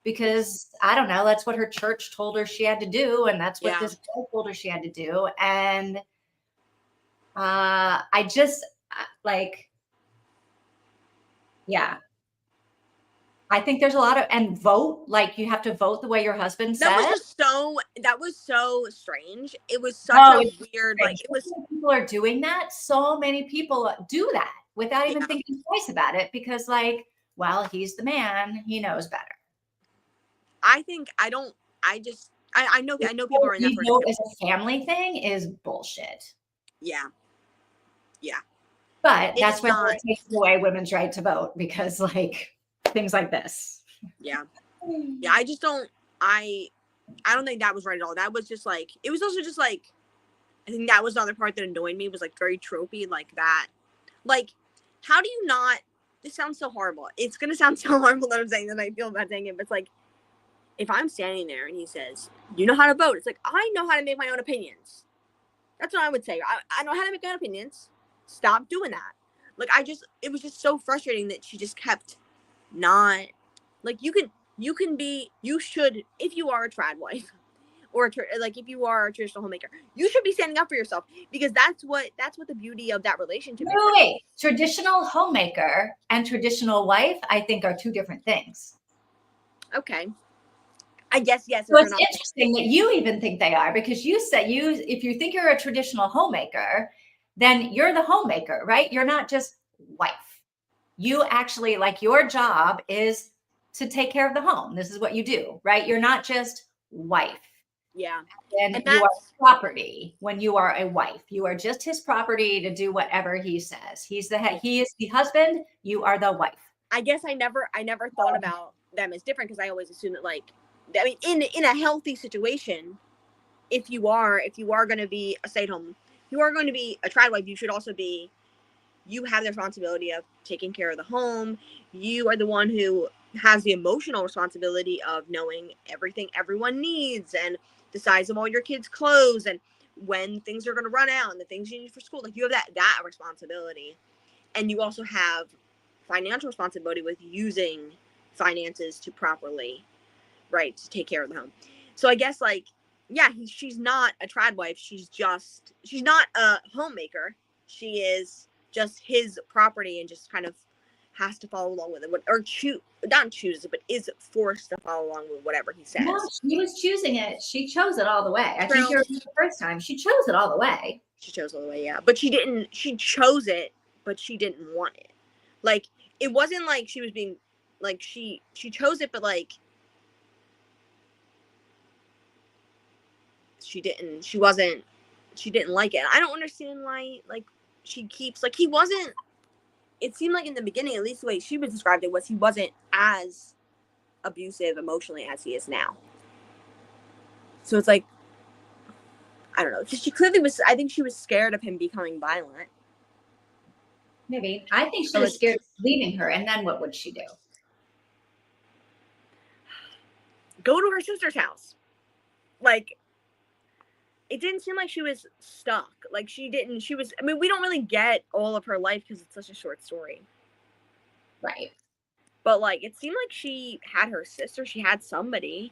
because, I don't know, that's what her church told her she had to do. And that's what this guy told her she had to do. And I just yeah. I think there's a lot of, and vote, like you have to vote the way your husband said. That was so strange. It was such a weird, like, it was. People are doing that. So many people do that without even thinking twice about it because, like, well, he's the man, he knows better. I know people are in that vote as a family thing is bullshit. Yeah. Yeah. But that's why it takes away women's right to vote because, like, things like this. Yeah. Yeah. I don't think that was right at all. That was just like, it was also just like, I think that was the other part that annoyed me, was like very tropey, like that. Like, how do you not, this sounds so horrible. It's going to sound so horrible that I'm saying that I feel bad saying it, but it's like, if I'm standing there and he says, you know how to vote, it's like, I know how to make my own opinions. That's what I would say. I know how to make my own opinions. Stop doing that. Like, it was just so frustrating that she just kept not, like, you should, if you are a trad wife or like if you are a traditional homemaker, you should be standing up for yourself because that's what the beauty of that relationship is. Wait, traditional homemaker and traditional wife, I think, are two different things. Okay. I guess, yes. So it's interesting that you even think they are, because you said if you think you're a traditional homemaker, then you're the homemaker, right? You're not just wife. You actually, like, your job is to take care of the home. This is what you do, right? You're not just wife. Yeah. And you are property when you are a wife. You are just his property to do whatever he says. He's the head. He is the husband. You are the wife. I guess I never thought about them as different because I always assumed that, like, I mean, in a healthy situation, if you are going to be a stay-at-home, you are going to be a trad wife, you have the responsibility of taking care of the home. You are the one who has the emotional responsibility of knowing everything everyone needs and the size of all your kids' clothes and when things are going to run out and the things you need for school. Like, you have that responsibility. And you also have financial responsibility with using finances to properly, right, to take care of the home. So I guess, like, yeah, she's not a trad wife. She's not a homemaker. She is just his property and just kind of has to follow along with it, or not chooses it, but is forced to follow along with whatever he says. No, she was choosing it. She chose it all the way. I True. think you're the first time. She chose it all the way. She chose all the way, yeah. But she didn't. She chose it, but she didn't want it. Like, it wasn't like she was being, like, she chose it, but like she didn't like it. I don't understand why, like, she keeps, like, he wasn't, it seemed like in the beginning, at least the way she was described it, was he wasn't as abusive emotionally as he is now. So it's like, I don't know. She clearly was, I think she was scared of him becoming violent. Maybe. I think she was scared of leaving her, and then what would she do? Go to her sister's house. Like, it didn't seem like she was stuck. Like, she was, I mean, we don't really get all of her life because it's such a short story. Right. But, like, it seemed like she had her sister. She had somebody.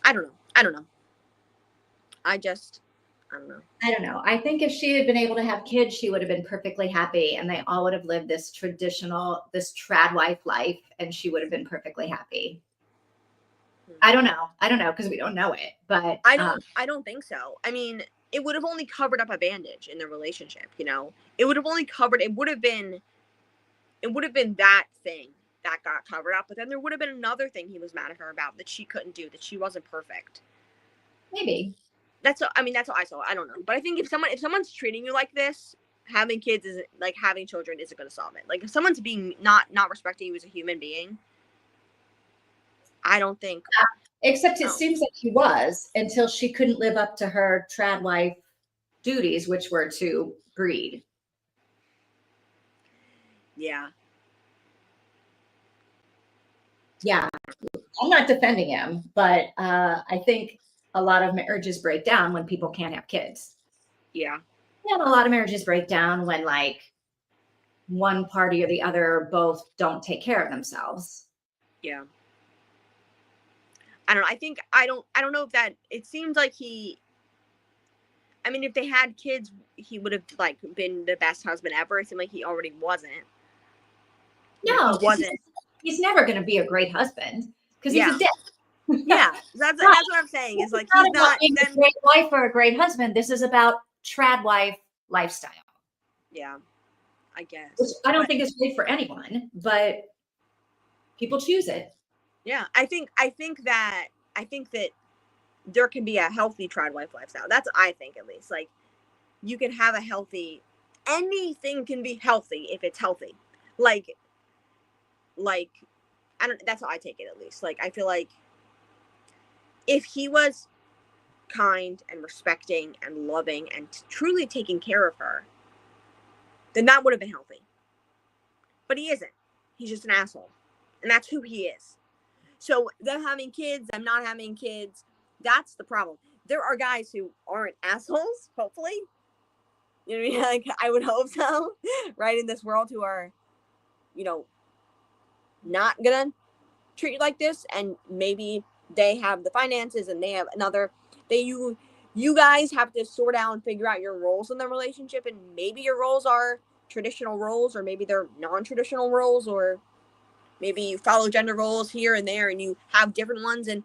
I don't know. I don't know. I don't know. I think if she had been able to have kids, she would have been perfectly happy, and they all would have lived this trad wife life, and she would have been perfectly happy. I don't know because we don't know it, but I don't think so. I mean, it would have only covered up a bandage in their relationship, you know. It would have been that thing that got covered up, but then there would have been another thing he was mad at her about that she couldn't do, that she wasn't perfect. Maybe. That's how I saw it. I don't know. But I think if someone's treating you like this, having kids isn't, like, having children isn't going to solve it. Like, if someone's being not respecting you as a human being, I don't think. Except it seems like he was, until she couldn't live up to her trad wife duties, which were to breed. Yeah. Yeah. I'm not defending him, but I think a lot of marriages break down when people can't have kids. Yeah. And a lot of marriages break down when, like, one party or the other both don't take care of themselves. Yeah. I don't know. I don't know if that, it seems like I mean, if they had kids, he would have, like, been the best husband ever. It seemed like he already wasn't. No, he wasn't. He's never going to be a great husband because he's a dick. Yeah, that's what I'm saying. Is like, he's not being a great wife or a great husband. This is about trad wife lifestyle. Yeah, I guess. Which I don't think is great for anyone, but people choose it. Yeah, I think that there can be a healthy trad wife lifestyle. That's, I think, at least. Like, you can have a healthy. Anything can be healthy if it's healthy. Like I don't. That's how I take it, at least. Like, I feel like if he was kind and respecting and loving and truly taking care of her, then that would have been healthy. But he isn't. He's just an asshole. And that's who he is. So them having kids, them not having kids, that's the problem. There are guys who aren't assholes, hopefully. You know what I mean? Like, I would hope so. Right, in this world, who are, you know, not gonna treat you like this, and maybe they have the finances and they have you guys have to sort out and figure out your roles in the relationship, and maybe your roles are traditional roles, or maybe they're non-traditional roles, or maybe you follow gender roles here and there and you have different ones, and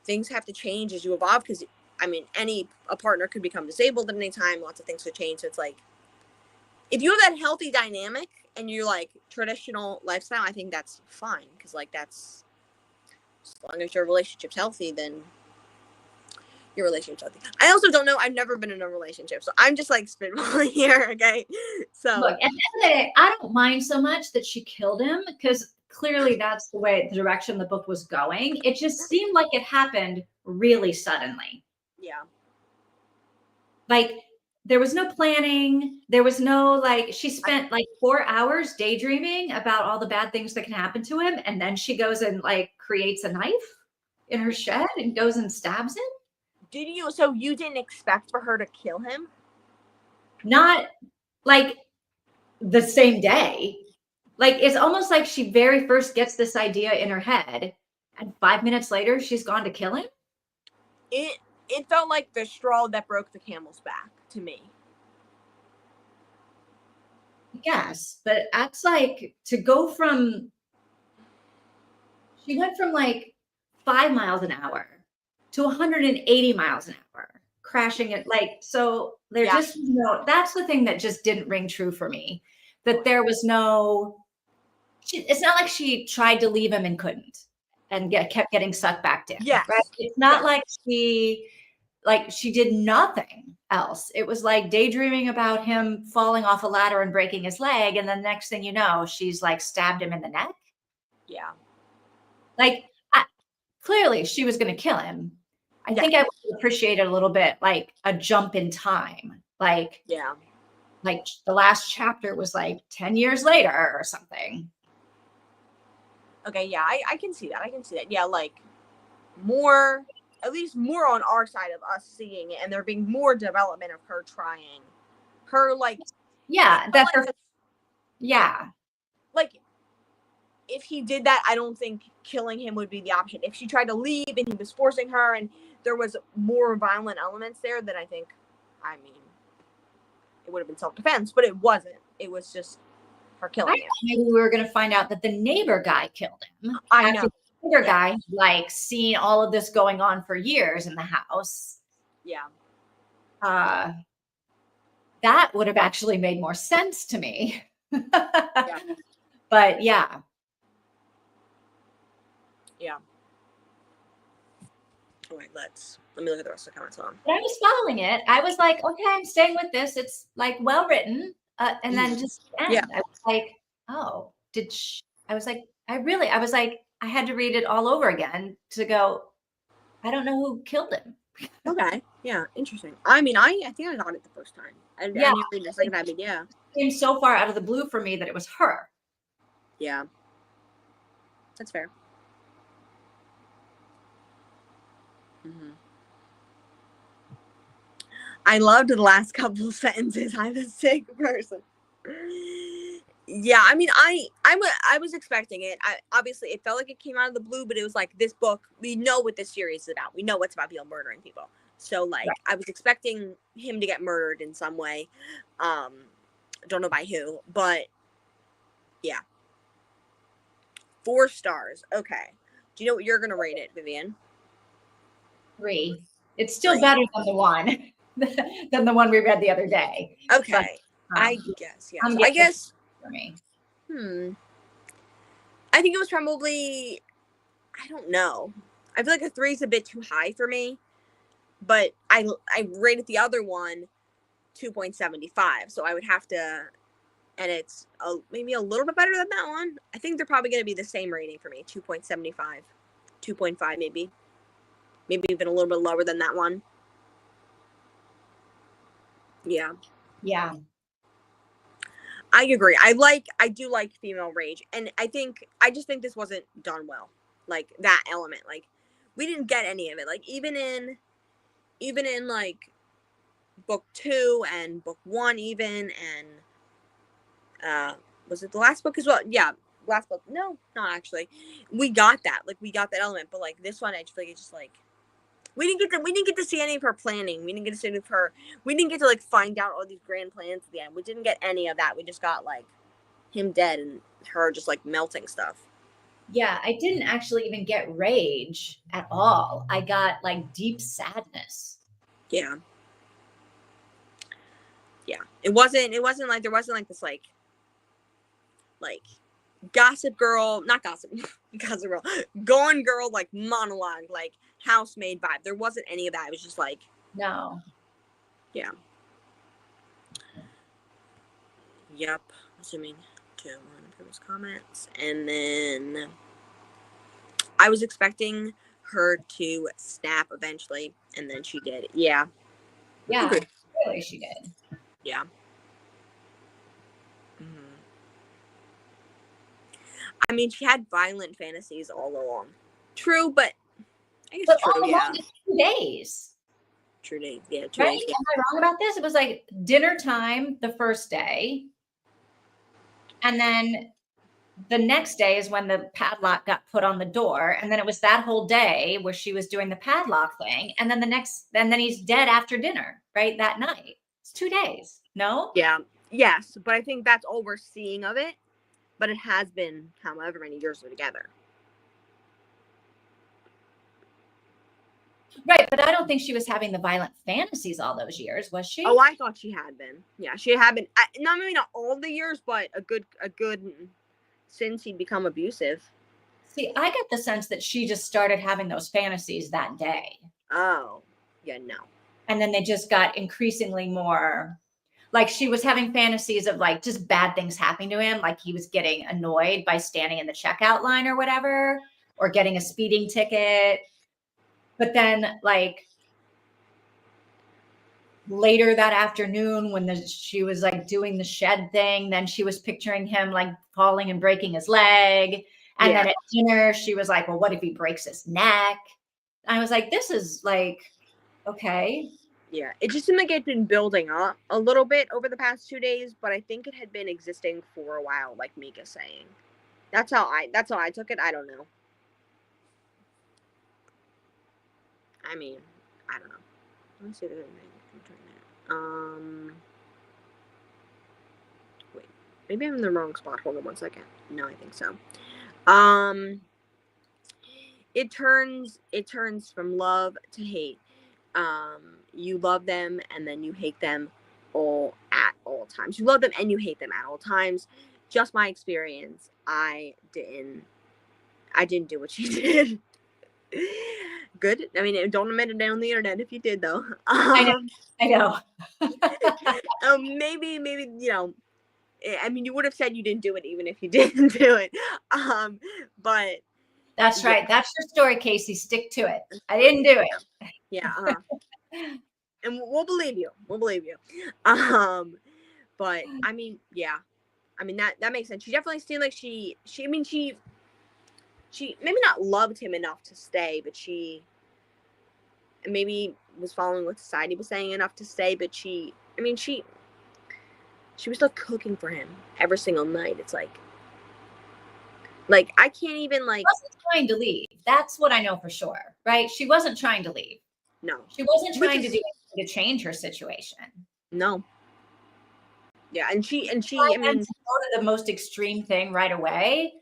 things have to change as you evolve, because I mean, a partner could become disabled at any time, lots of things could change. So it's like, if you have that healthy dynamic and you're like traditional lifestyle, I think that's fine, because like, that's, as long as your relationship's healthy, then your relationship's healthy. I also don't know. I've never been in a relationship, so I'm just like spitballing here. Okay, so look, at the end of the day, I don't mind so much that she killed him, because clearly that's the direction the book was going. It just seemed like it happened really suddenly. Yeah. Like, there was no planning. There was no, like, she spent like 4 hours daydreaming about all the bad things that can happen to him. And then she goes and, like, creates a knife in her shed and goes and stabs him. So you didn't expect for her to kill him? Not like the same day. Like, it's almost like she very first gets this idea in her head, and 5 minutes later she's gone to kill him. It felt like the straw that broke the camel's back to me. Yes, but that's like to go from, she went from like 5 miles an hour to 180 miles an hour, crashing it. Like, so there Yeah. just, that's the thing that just didn't ring true for me, that there was no, it's not like she tried to leave him and couldn't and kept getting sucked back in. Yes. Right. It's not Yes. like she did nothing else. It was like daydreaming about him falling off a ladder and breaking his leg. And then next thing you know, she's like stabbed him in the neck. Yeah. Like, clearly she was going to kill him. I think I would appreciate it a little bit, like a jump in time. Like the last chapter was like 10 years later or something. Okay, yeah, I can see that. I can see that. Yeah, like more, at least more on our side of us seeing it, and there being more development of her trying. Her like, yeah, that like, yeah. Like, if he did that, I don't think killing him would be the option. If she tried to leave and he was forcing her, and there was more violent elements there, then I think, I mean, it would have been self-defense, but it wasn't. It was just her killing him. Maybe we were going to find out that the neighbor guy killed him. I know. The neighbor guy, like, seen all of this going on for years in the house. Yeah. That would have actually made more sense to me. Yeah. But yeah. Yeah. All right, let me look at the rest of the comments on. But I was following it. I was like, okay, I'm staying with this. It's like well written. And then just end. Yeah. I was like, oh, I was like, I had to read it all over again to go, I don't know who killed him. Okay. Yeah. Interesting. I mean, I think I got it the first time. I didn't read the second time, but yeah. It came so far out of the blue for me that it was her. Yeah. That's fair. Mm-hmm. I loved the last couple of sentences. I'm a sick person. Yeah, I mean, I was expecting it. Obviously, it felt like it came out of the blue, but it was like, this book, we know what this series is about. We know it's about people murdering people. So, like, right. I was expecting him to get murdered in some way. Don't know by who, but yeah. 4 stars. Okay. Do you know what you're gonna rate it, Vivian? 3. It's still better than the one we read the other day. Okay. But, I guess, yeah. So I guess for me. I think it was probably, I don't know. I feel like a 3 is a bit too high for me, but I rated the other one 2.75, so I would have to, and it's maybe a little bit better than that one. I think they're probably going to be the same rating for me, 2.75, 2.5 maybe even a little bit lower than that one. Yeah. I agree. I do like female rage, and I just think this wasn't done well. Like, that element, like, we didn't get any of it. Like, even in like book 2 and book 1 even, and was it the last book as well? Yeah, last book. No, not actually. We got that. Like, we got that element, but like this one, I just feel like it's just like we didn't get to see any of her planning. We didn't get to see any of her. We didn't get to like find out all these grand plans at the end. We didn't get any of that. We just got like him dead and her just like melting stuff. Yeah, I didn't actually even get rage at all. I got like deep sadness. Yeah. It wasn't like, there wasn't like this like gossip girl, not gossip girl, Gone Girl, like monologue, like housemaid vibe. There wasn't any of that. It was just like, no. Yeah. Yep. Assuming to one of the previous comments. And then I was expecting her to snap eventually, and then she did. Yeah. Yeah. Really, she did. Yeah. I mean, she had violent fantasies all along. True, but I guess true, yeah. 2 days. True days, yeah. 2 right? days. Yeah. Am I wrong about this? It was like dinner time the first day. And then the next day is when the padlock got put on the door. And then it was that whole day where she was doing the padlock thing. And then then he's dead after dinner, right? That night. It's 2 days. No? Yeah. Yes, but I think that's all we're seeing of it. But it has been however many years they're together. Right, but I don't think she was having the violent fantasies all those years, was she? Oh, I thought she had been. Yeah, she had been. Not maybe not all the years, but a good since he'd become abusive. See, I get the sense that she just started having those fantasies that day. Oh, yeah, no. And then they just got increasingly more, like she was having fantasies of like just bad things happening to him. Like he was getting annoyed by standing in the checkout line or whatever, or getting a speeding ticket. But then like later that afternoon when she was like doing the shed thing, then she was picturing him like falling and breaking his leg. And then at dinner, she was like, well, what if he breaks his neck? And I was like, this is like, okay. Yeah, it just seemed like it had been building up a little bit over the past 2 days, but I think it had been existing for a while, like Mika's saying. That's how I took it. I don't know. I mean, I don't know. Let me see the wait. Maybe I'm in the wrong spot. Hold on 1 second. No, I think so. It turns from love to hate. You love them and then you hate them at all times. You love them and you hate them at all times. Just my experience. I didn't do what she did. Good. I mean, don't admit it on the internet if you did, though. I know. Maybe, you know, I mean, you would have said you didn't do it even if you didn't do it. But that's right. That's your story, Casey. Stick to it. I didn't do it. Yeah. And we'll believe you. But I mean, yeah. I mean, that makes sense. She definitely seemed like she maybe not loved him enough to stay, but she maybe was following what society was saying enough to stay, but she was still cooking for him every single night. It's like I can't even like. She wasn't trying to leave. That's what I know for sure, right? She wasn't trying to leave. No. She wasn't trying to do anything to change her situation. No. Yeah, and she I mean, to go to the most extreme thing right away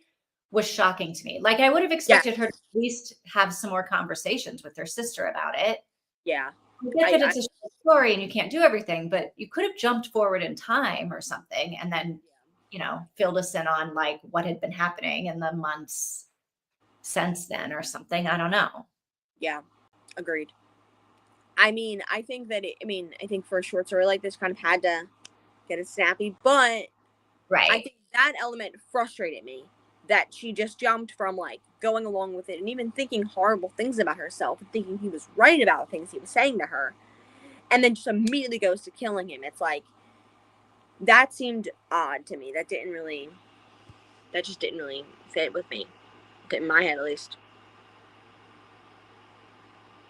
was shocking to me. Like I would have expected her to at least have some more conversations with her sister about it. Yeah. I get that it's a short story and you can't do everything, but you could have jumped forward in time or something and then, you know, filled us in on like what had been happening in the months since then or something. I don't know. Yeah, agreed. I mean, I think for a short story like this, kind of had to get it snappy, but right. I think that element frustrated me, that she just jumped from like going along with it and even thinking horrible things about herself and thinking he was right about things he was saying to her, and then just immediately goes to killing him. It's like, that seemed odd to me. That just didn't really fit with me, in my head at least.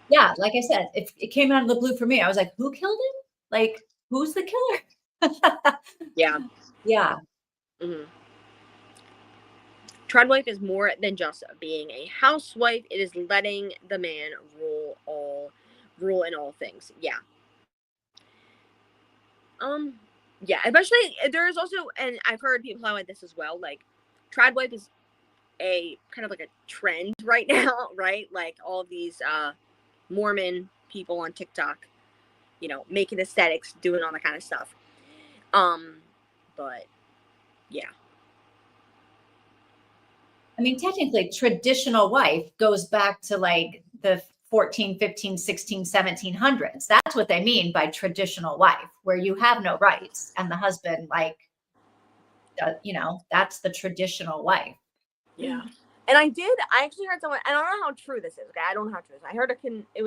Yeah, like I said, it came out of the blue for me. I was like, who killed him? Like, who's the killer? Yeah. Yeah. Mm-hmm. Triad wife is more than just being a housewife. It is letting the man rule in all things. Yeah. Yeah, especially there's also, and I've heard people talk about this as well, like triad wife is a kind of like a trend right now, right? Like all of these Mormon people on TikTok, you know, making aesthetics, doing all that kind of stuff. But yeah. I mean, technically, traditional wife goes back to like the 14, 15, 16, 1700s. That's what they mean by traditional wife, where you have no rights and the husband, like, you know, that's the traditional wife. Yeah. And I actually heard someone, I don't know how true this is. Okay, I don't know how true this is. I heard it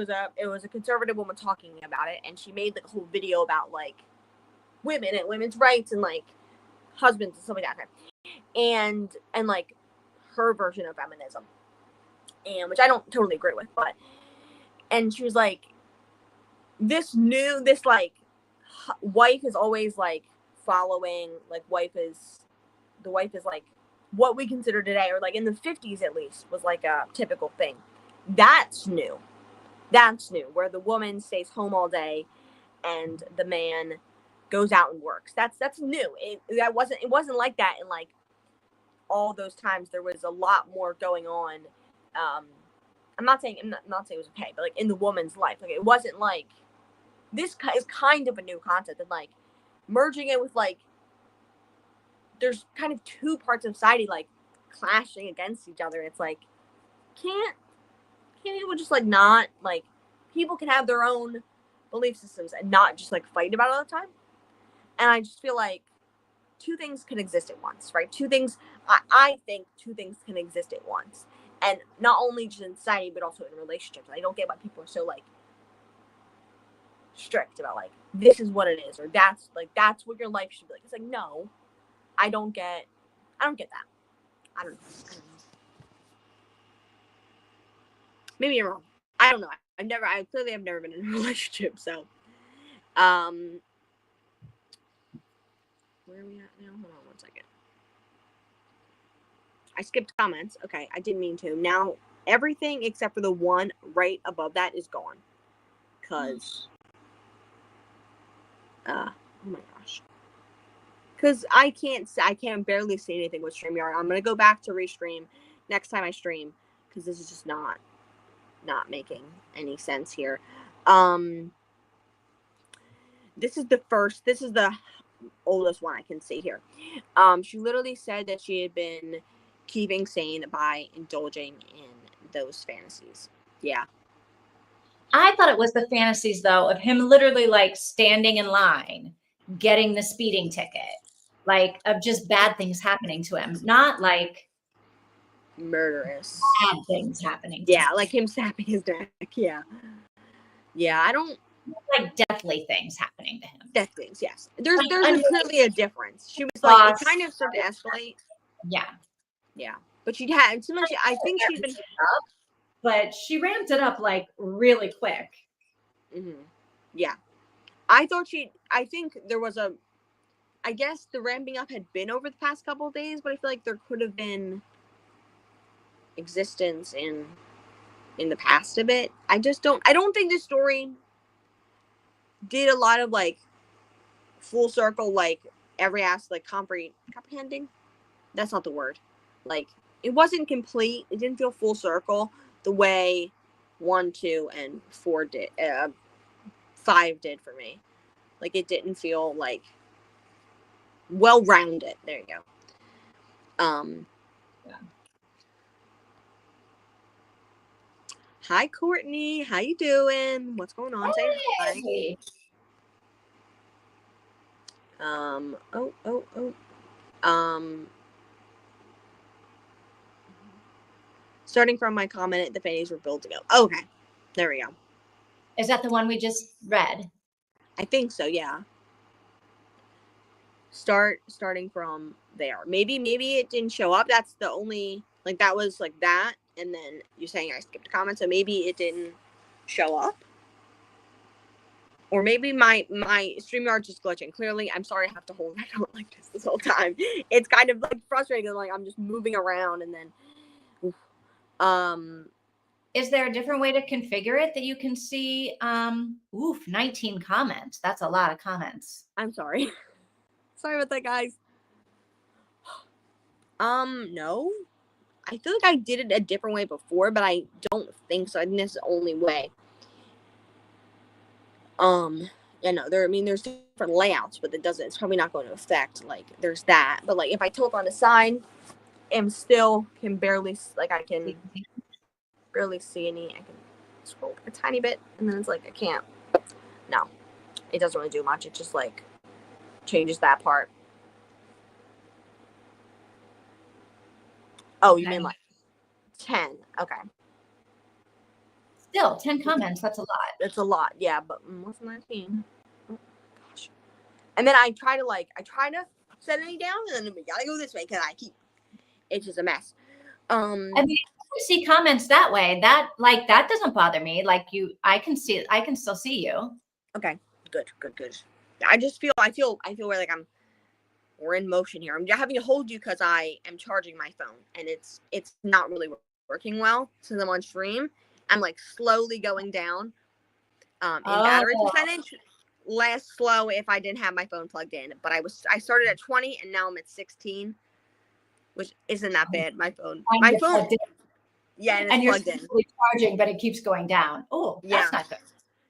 was a conservative woman talking about it, and she made like a whole video about like women and women's rights and like husbands and stuff like that. And like her version of feminism, and which I don't totally agree with, but, and she was like, this like wife is always like following, like the wife is like what we consider today, or like in the 50s at least, was like a typical thing. That's new, where the woman stays home all day and the man goes out and works. That's new. It wasn't like that in like all those times. There was a lot more going on. I'm not saying it was okay, but like in the woman's life, like it wasn't like this is kind of a new concept, and like merging it with like there's kind of two parts of society like clashing against each other. It's like can't people just like not like people can have their own belief systems and not just like fight about it all the time. And I just feel like two things can exist at once, right? I think two things can exist at once. And not only just in society, but also in relationships. I don't get why people are so like strict about like this is what it is, or that's what your life should be like. It's like no, I don't get that. I don't know. Maybe you're wrong. I don't know. I've never been in a relationship, so where are we at now? Hold on one second. I skipped comments. Okay, I didn't mean to. Now everything except for the one right above that is gone. Cause oh my gosh. Cause I can barely see anything with StreamYard. I'm gonna go back to restream next time I stream, because this is just not making any sense here. This is the oldest one I can see here. She literally said that she had been keeping sane by indulging in those fantasies. Yeah. I thought it was the fantasies, though, of him literally like standing in line, getting the speeding ticket, like of just bad things happening to him, not like murderous bad things happening. Yeah, like him snapping his neck. Yeah. I don't like deathly things happening to him. Death things, yes. There's clearly a difference. She was like, it kind of started to escalate. Yeah. But she'd had I think she'd been up, but she ramped it up like really quick. Mm-hmm. Yeah. I think there was I guess the ramping up had been over the past couple of days, but I feel like there could have been existence in the past a bit. I don't think the story did a lot of like full circle, like every aspect, like comprehending. That's not the word. Like it wasn't complete. It didn't feel full circle the way 1, 2, and 4 did. 5 did for me. Like it didn't feel like well rounded. There you go. Yeah. Hi Courtney, how you doing? What's going on? Say Hey. hi. Starting from my comment, the fannies were built to go. Okay, there we go. Is that the one we just read? I think so, yeah. Starting from there. Maybe it didn't show up. That's the only, like, that was like that. And then you're saying I skipped a comment, so maybe it didn't show up. Or maybe my StreamYard's just glitching. Clearly, I'm sorry I have to hold my phone like this whole time. It's kind of like frustrating. Like I'm just moving around and then. Is there a different way to configure it that you can see? 19 comments. That's a lot of comments. I'm sorry. Sorry about that, guys. No. I feel like I did it a different way before, but I don't think so. I think this is the only way. Yeah, no, there's different layouts, but it's probably not going to affect, like, there's that. But, like, if I tilt on the side, I can barely, like, I can barely see any. I can scroll a tiny bit, and then it's like, I can't. No, it doesn't really do much. It just, like, changes that part. Oh, you mean, like, 10. Okay. Still, 10 comments. That's a lot. That's a lot, yeah, but what's 19? Oh, gosh. And then I try to set it down, and then we gotta go this way, because it's just a mess. I mean, you see comments that way. That doesn't bother me. Like I can still see you. Okay, good. I feel where like we're in motion here. I'm having to hold you because I am charging my phone, and it's not really working well since I'm on stream. I'm like slowly going down in battery percentage, last slow if I didn't have my phone plugged in. But I started at 20 and now I'm at 16, which isn't that bad. My phone, yeah, and it's and you're plugged in. Charging, but it keeps going down. Oh, that's not good.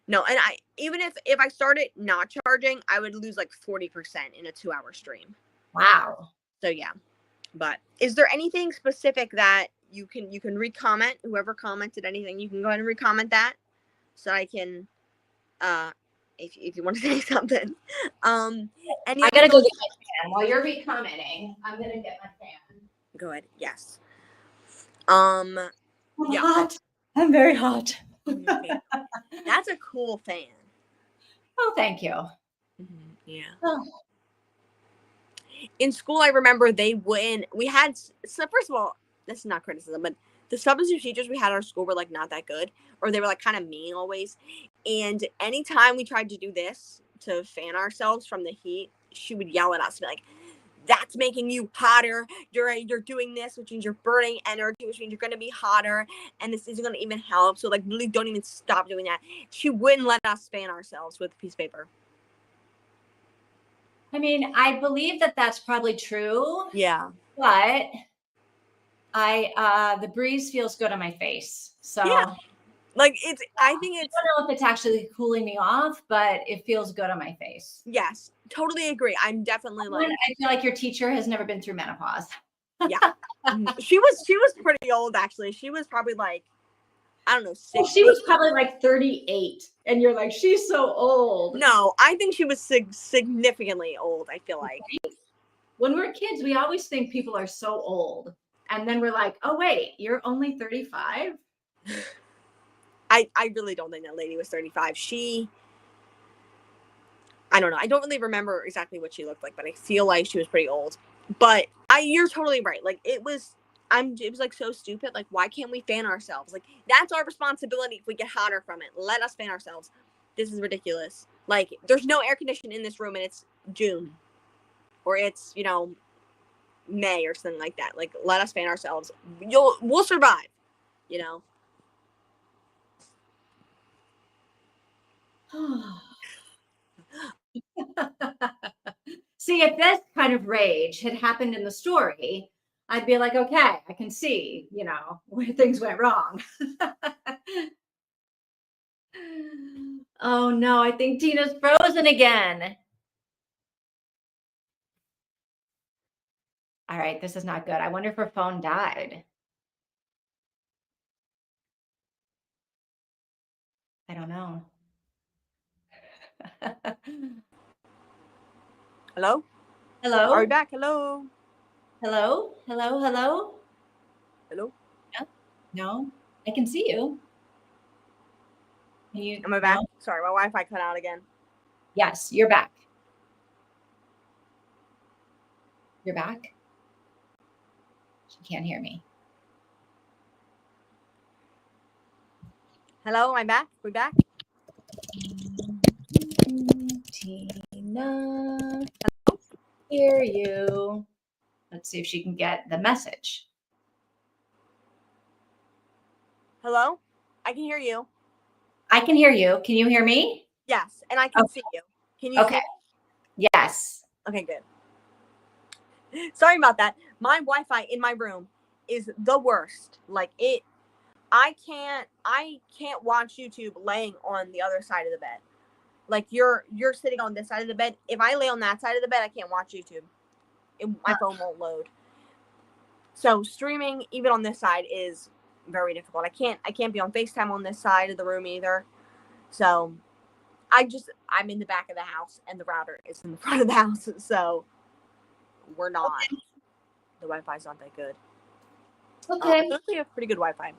No, and even if I started not charging, I would lose like 40% in a 2-hour stream. Wow. So yeah. But is there anything specific that you can re-comment? Whoever commented anything, you can go ahead and re-comment that, so I can, if you want to say something. And I gotta go get my fan. While you're re-commenting, I'm gonna get my fan. Go ahead. Yes. I'm hot. I'm very hot. That's a cool fan. Oh, thank you. Mm-hmm. Yeah. Oh. In school, I remember we had, so first of all, this is not criticism, but the substitute teachers we had at our school were like not that good, or they were like kind of mean always. And anytime we tried to do this to fan ourselves from the heat, she would yell at us, be like, "That's making you hotter. You're doing this, which means you're burning energy, which means you're going to be hotter, and this isn't going to even help. So like, really, don't even stop doing that." She wouldn't let us fan ourselves with a piece of paper. I mean, I believe that that's probably true. Yeah. But the breeze feels good on my face. So yeah. Like I think it's, I don't know if it's actually cooling me off, but it feels good on my face. Yes, totally agree. I'm definitely like, I feel like your teacher has never been through menopause. Yeah. She was pretty old actually. She was probably like, I don't know, 60. Well, she was probably like 38, and you're like, she's so old. No, I think she was significantly old, I feel like. When we're kids, we always think people are so old. And then we're like, oh, wait, you're only 35? I really don't think that lady was 35. I don't know. I don't really remember exactly what she looked like, but I feel like she was pretty old. But you're totally right. Like it was like so stupid. Like, why can't we fan ourselves? Like, that's our responsibility if we get hotter from it. Let us fan ourselves. This is ridiculous. Like, there's no air conditioning in this room and it's June. Or it's, May or something like that. Like, let us fan ourselves. We'll survive, See, if this kind of rage had happened in the story, I'd be like, okay, I can see, where things went wrong. Oh no, I think Tina's frozen again. All right, this is not good. I wonder if her phone died. I don't know. Hello? Hello? Are we back? Hello? Hello? Hello? Hello? Hello? No, I can see you. Am I back? No? Sorry, my Wi-Fi cut out again. Yes, you're back. You're back? She can't hear me. Hello, am I back? We back? Tina, hear you. Let's see if she can get the message. Hello? I can hear you. I can hear you. Can you hear me? Yes, and I can see you. Can you see me? Yes. Okay, good. Sorry about that. My Wi-Fi in my room is the worst. Like I can't watch YouTube laying on the other side of the bed. Like you're sitting on this side of the bed. If I lay on that side of the bed, I can't watch YouTube. My phone won't load. So streaming even on this side is very difficult. I can't be on FaceTime on this side of the room either. So I'm in the back of the house and the router is in the front of the house. So we're not. Okay. The Wi-Fi's not that good. Okay. We have pretty good Wi-Fi.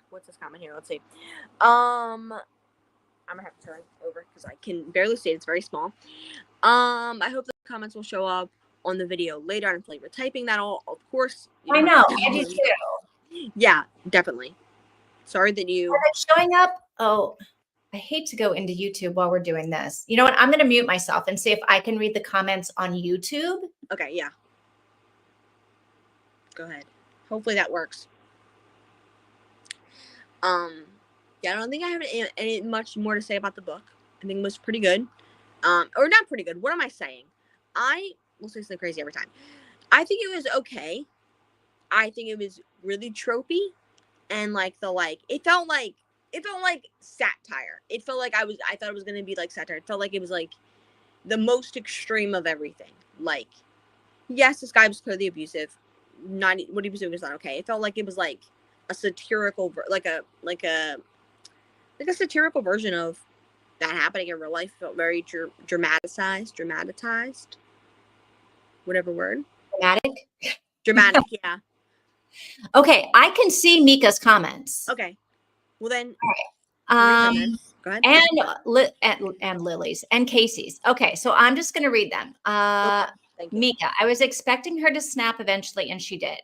What's this comment here? Let's see. I'm gonna have to turn over because I can barely see it. It's very small. I hope the comments will show up on the video later. I'm like typing that all, of course. I know. I do too. Yeah, definitely. Sorry that you. Are they showing up? Oh, I hate to go into YouTube while we're doing this. You know what? I'm going to mute myself and see if I can read the comments on YouTube. Okay, yeah. Go ahead. Hopefully that works. Yeah, I don't think I have any much more to say about the book. I think it was pretty good. Or not pretty good. What am I saying? I will say something crazy every time. I think it was okay. I think it was really tropey, and it felt like satire. It felt like I thought it was gonna be like satire. It felt like it was like the most extreme of everything. Like, yes, this guy was clearly abusive. Not what he was doing was not okay. It felt like it was like a satirical, like a satirical version of that happening in real life. It felt very dramatized. Whatever word. Dramatic, yeah. Okay, I can see Mika's comments. Okay. Well then, go ahead. And Lily's and Casey's. Okay, so I'm just going to read them. Mika, I was expecting her to snap eventually, and she did.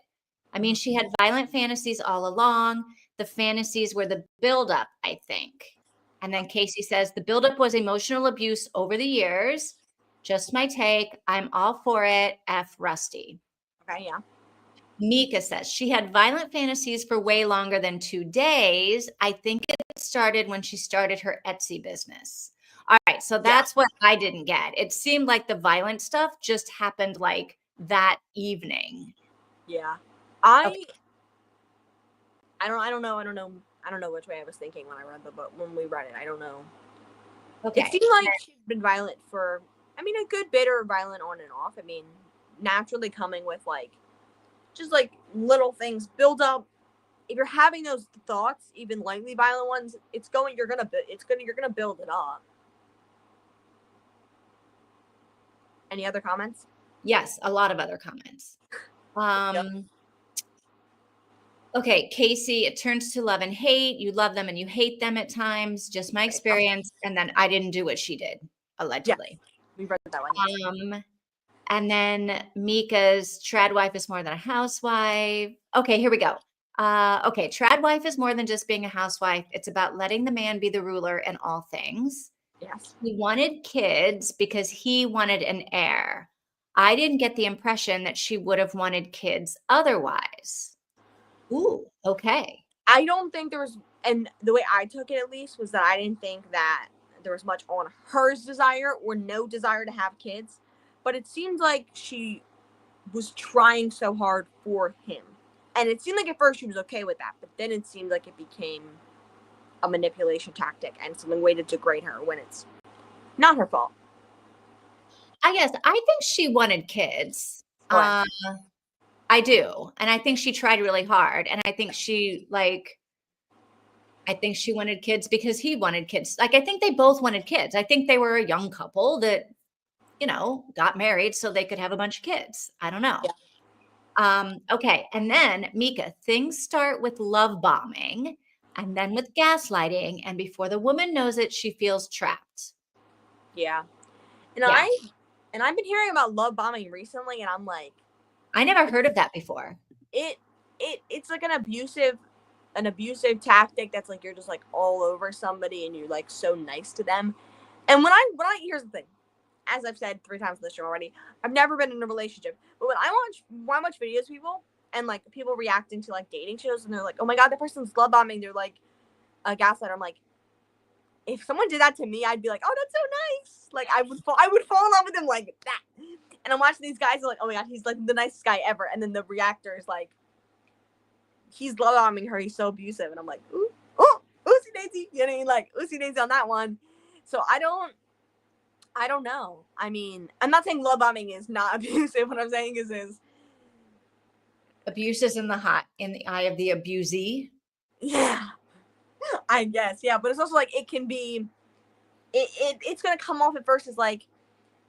I mean, she had violent fantasies all along. The fantasies were the buildup, I think. And then Casey says the buildup was emotional abuse over the years. Just my take. I'm all for it. F Rusty. Okay, yeah. Mika says she had violent fantasies for way longer than 2 days. I think it started when she started her Etsy business. All right, so that's what I didn't get. It seemed like the violent stuff just happened like that evening. Yeah. I don't know which way I was thinking when I read the book. When we read it, I don't know. Okay. It seemed like she'd been violent for, a good bit, or violent on and off. Naturally coming with just little things build up. If you're having those thoughts, even lightly violent ones, you're gonna build it up. Any other comments? Yes, a lot of other comments. Okay, Casey, it turns to love and hate. You love them and you hate them at times. Just my experience. And then I didn't do what she did, allegedly. Yeah, we read that one. And then Mika's trad wife is more than a housewife. Okay, here we go. Okay, trad wife is more than just being a housewife. It's about letting the man be the ruler in all things. Yes. He wanted kids because he wanted an heir. I didn't get the impression that she would have wanted kids otherwise. Ooh, okay. I don't think there was, and the way I took it at least was that I didn't think that there was much on her desire or no desire to have kids, but it seemed like she was trying so hard for him. And it seemed like at first she was okay with that, but then it seemed like it became a manipulation tactic and something way to degrade her when it's not her fault. I think she wanted kids. I do. And I think she tried really hard. And I think she wanted kids because he wanted kids. I think they both wanted kids. I think they were a young couple that, got married so they could have a bunch of kids. I don't know. Yeah. Okay. And then Mika, things start with love bombing and then with gaslighting. And before the woman knows it, she feels trapped. Yeah. And I've been hearing about love bombing recently, and I'm like, I never heard of that before. It's like an abusive tactic that's like you're just like all over somebody and you're like so nice to them. And when I here's the thing, as I've said 3 times in this show already, I've never been in a relationship, but when I watch videos of people and like people reacting to like dating shows and they're like, oh my god, that person's love bombing, they're like a gaslighter. I'm like, if someone did that to me, I'd be like, oh, that's so nice. Like I would fall in love with him like that. And I'm watching these guys and like, oh my god, he's like the nicest guy ever. And then the reactor is like, he's love bombing her. He's so abusive. And I'm like, ooh, oopsie daisy. You know what I mean? Like, oopsie daisy on that one. So I don't know. I'm not saying love bombing is not abusive. What I'm saying is abuse is in the eye of the abusee. Yeah, I guess. Yeah, but it's also like it can be. It's gonna come off at first as like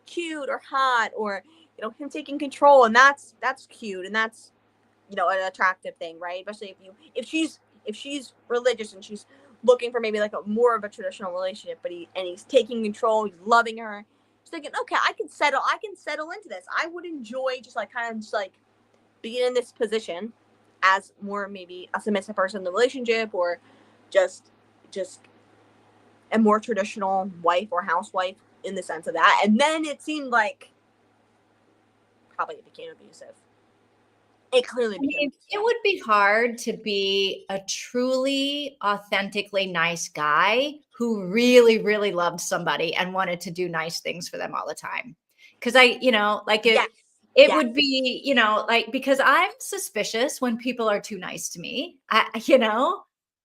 cute or hot or him taking control, and that's cute and that's an attractive thing, right? Especially if she's religious and she's looking for maybe like more of a traditional relationship, but he's taking control, he's loving her. She's thinking, okay, I can settle into this. I would enjoy just like kind of just like being in this position as more maybe a submissive person in the relationship, or just a more traditional wife or housewife in the sense of that. And then it seemed like probably it became abusive. It clearly I became. mean, it would be hard to be a truly, authentically nice guy who really, really loved somebody and wanted to do nice things for them all the time. Because like Yes. it Yes. would be, like, because I'm suspicious when people are too nice to me. I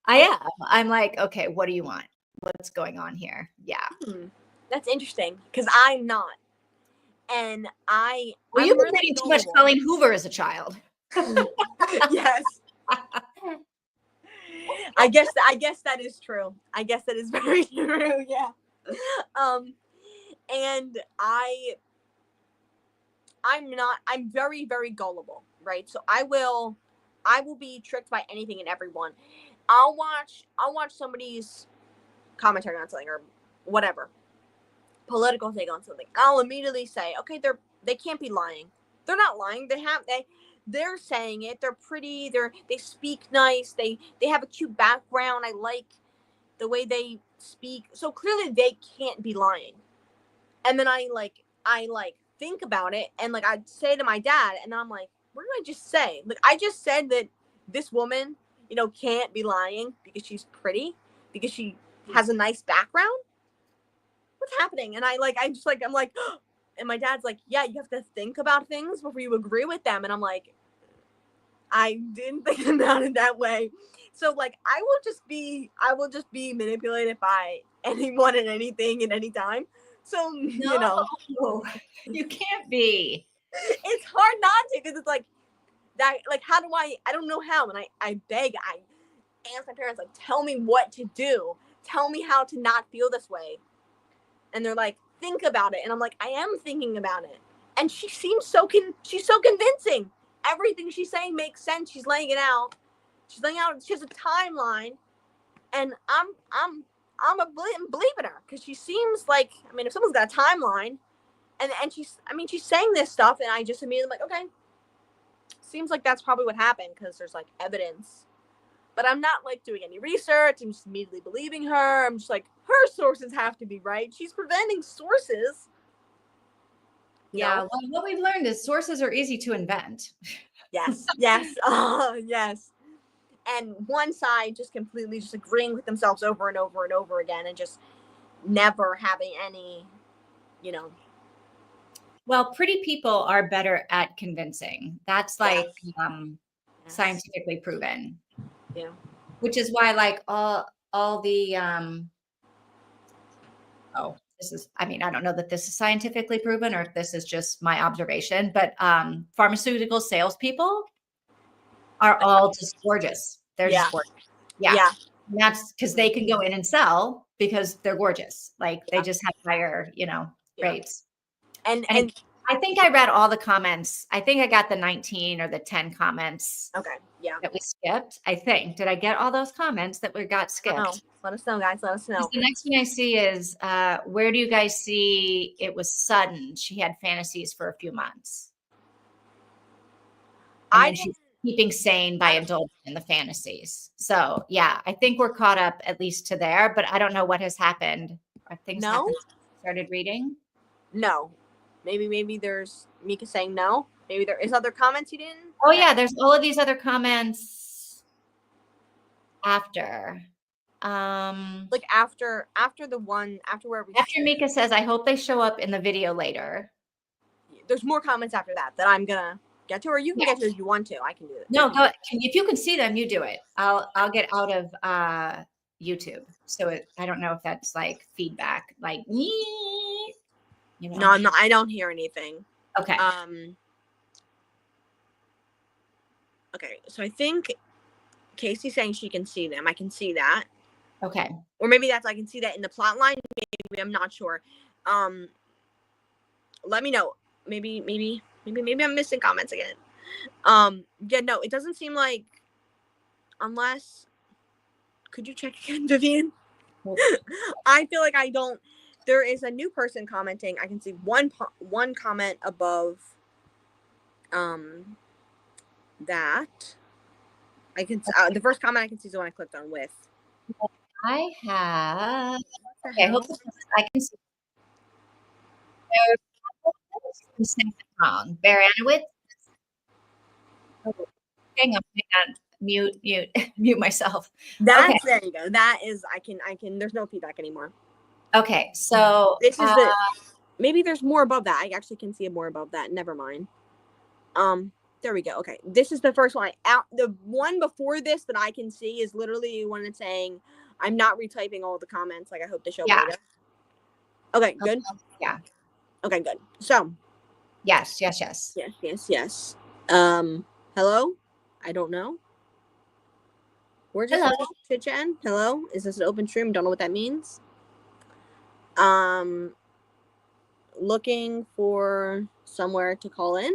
am. I'm like, okay, what do you want? What's going on here? Yeah. That's interesting because I'm not. And Well, I'm you've been really reading too much gullible. Colleen Hoover as a child. Yes. I guess that is true. I guess that is very true. Yeah. And I'm very, very gullible, right? So I will be tricked by anything and everyone. I'll watch somebody's commentary on something or whatever, political take on something. I'll immediately say, okay, they can't be lying. They're not lying. They're saying it. They're pretty. They speak nice. They have a cute background. I like the way they speak. So clearly they can't be lying. And then I think about it, and like I'd say to my dad, and then I'm like, what did I just say? Like I just said that this woman, can't be lying because she's pretty, because she has a nice background. What's happening? And I'm like, and my dad's like, yeah, you have to think about things before you agree with them. And I'm like, I didn't think about it that way. So like I will just be manipulated by anyone and anything at any time. So No, you can't be. it's hard not to, because it's like that, like how do I don't know how, and I beg, I ask my parents, like, tell me what to do, tell me how to not feel this way. And they're like, think about it. And I'm like, I am thinking about it. And she seems she's so convincing. Everything she's saying makes sense. She's laying it out. She has a timeline. And I'm believing her, because she seems like, I mean, if someone's got a timeline and she's saying this stuff, and I just immediately like, okay, seems like that's probably what happened, because there's like evidence. But I'm not like doing any research. I'm just immediately believing her. I'm just like, her sources have to be right. She's presenting sources. Yeah. Well, what we've learned is sources are easy to invent. Yes. Yes. Yes. And one side just completely just agreeing with themselves over and over and over again, and just never having any, Well, pretty people are better at convincing. That's like Yes. scientifically proven. Yeah. Which is why, like, all the I don't know that this is scientifically proven or if this is just my observation, but pharmaceutical salespeople are all just gorgeous. They're just gorgeous. Yeah. Yeah. And that's because they can go in and sell because they're gorgeous. Like they just have higher, rates. And I think I read all the comments. I think I got the 19 or the 10 comments. Okay. Yeah. That we skipped. I think. Did I get all those comments that we got skipped? Oh, let us know, guys. Let us know. The next thing I see is, where do you guys see it was sudden? She had fantasies for a few months. And she's keeping sane by indulging in the fantasies. So yeah, I think we're caught up at least to there, but I don't know what has happened. Are things happened since we started reading? No. Maybe there's Mika saying no. Maybe there is other comments you didn't. Oh yeah, there's all of these other comments after. Like after the one after where we. After Mika says, I hope they show up in the video later. There's more comments after that I'm gonna get to, or you can get to if you want to. I can do it. No, go. If you can see them, you do it. I'll get out of YouTube. So I don't know if that's like feedback, like No, I'm not. I don't hear anything. Okay. Okay, so I think Casey's saying she can see them. I can see that. Okay. Or maybe that's, I can see that in the plot line. Maybe I'm not sure. Let me know. Maybe I'm missing comments again. Yeah, no, it doesn't seem like, unless, could you check again, Vivian? I feel like I don't. There is a new person commenting. I can see one comment above that. I can the first comment I can see is the one I clicked on with. I have. Okay, hopefully I can see. Wrong. Baranowitz. Oh, hang on. Mute, mute myself. Okay. That's, there you go. That is, I can, there's no feedback anymore. Okay. So This is the, maybe there's more above that. I actually can see more above that. Never mind. There we go. Okay. This is the first one. The one before this that I can see is literally when it's saying, I'm not retyping all the comments. Like, I hope to show later. Okay, good. Yeah. Okay, good. So. Yes. Yes. Hello? I don't know. We're just chit-chatting. Hello? Is this an open stream? Don't know what that means. Looking for somewhere to call in.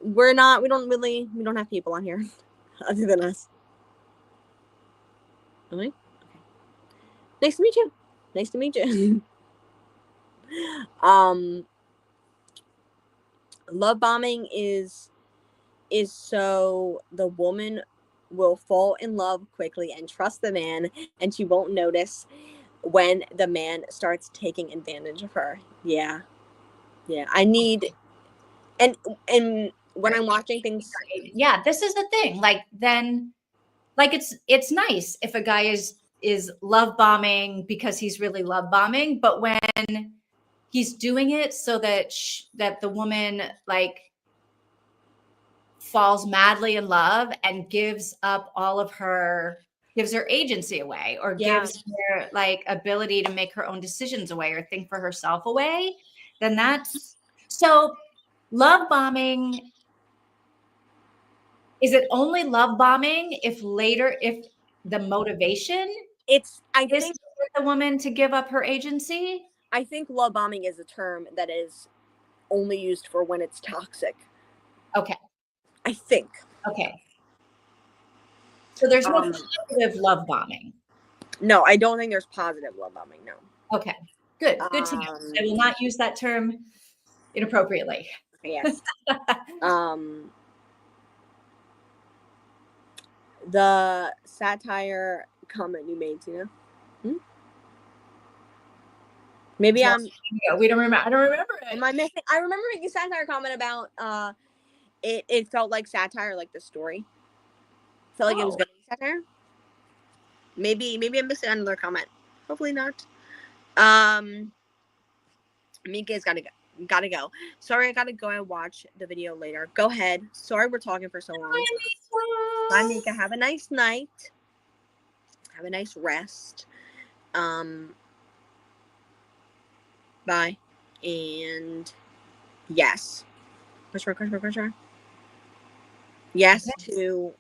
We don't have people on here other than us. Okay. Nice to meet you. Nice to meet you. Love bombing is so the woman will fall in love quickly and trust the man, and she won't notice when the man starts taking advantage of her. Yeah. I need, and when I'm watching things, yeah, this is the thing. Like, then, like, it's nice if a guy is love bombing because he's really love bombing, but when he's doing it so that that the woman like falls madly in love and gives her agency away, or gives her like ability to make her own decisions away, or think for herself away, then that's so. Love bombing, is it only love bombing if the motivation is for the woman to give up her agency? I think love bombing is a term that is only used for when it's toxic. Okay. I think. Okay. So there's no positive love bombing. No, I don't think there's positive love bombing. No. Okay. Good. Good to know. I will not use that term inappropriately. Yes. The satire comment you made, Tina. Maybe we don't remember. I don't remember it. Am I missing? I remember making a satire comment about it felt like satire, like the story. Felt like it was gonna be satire. Maybe I'm missing another comment. Hopefully not. Mika's gotta go. Sorry, I gotta go and watch the video later. Go ahead. Sorry we're talking for so long. Bye, Mika. Have a nice night. Have a nice rest. Bye. And yes. Question. Yes to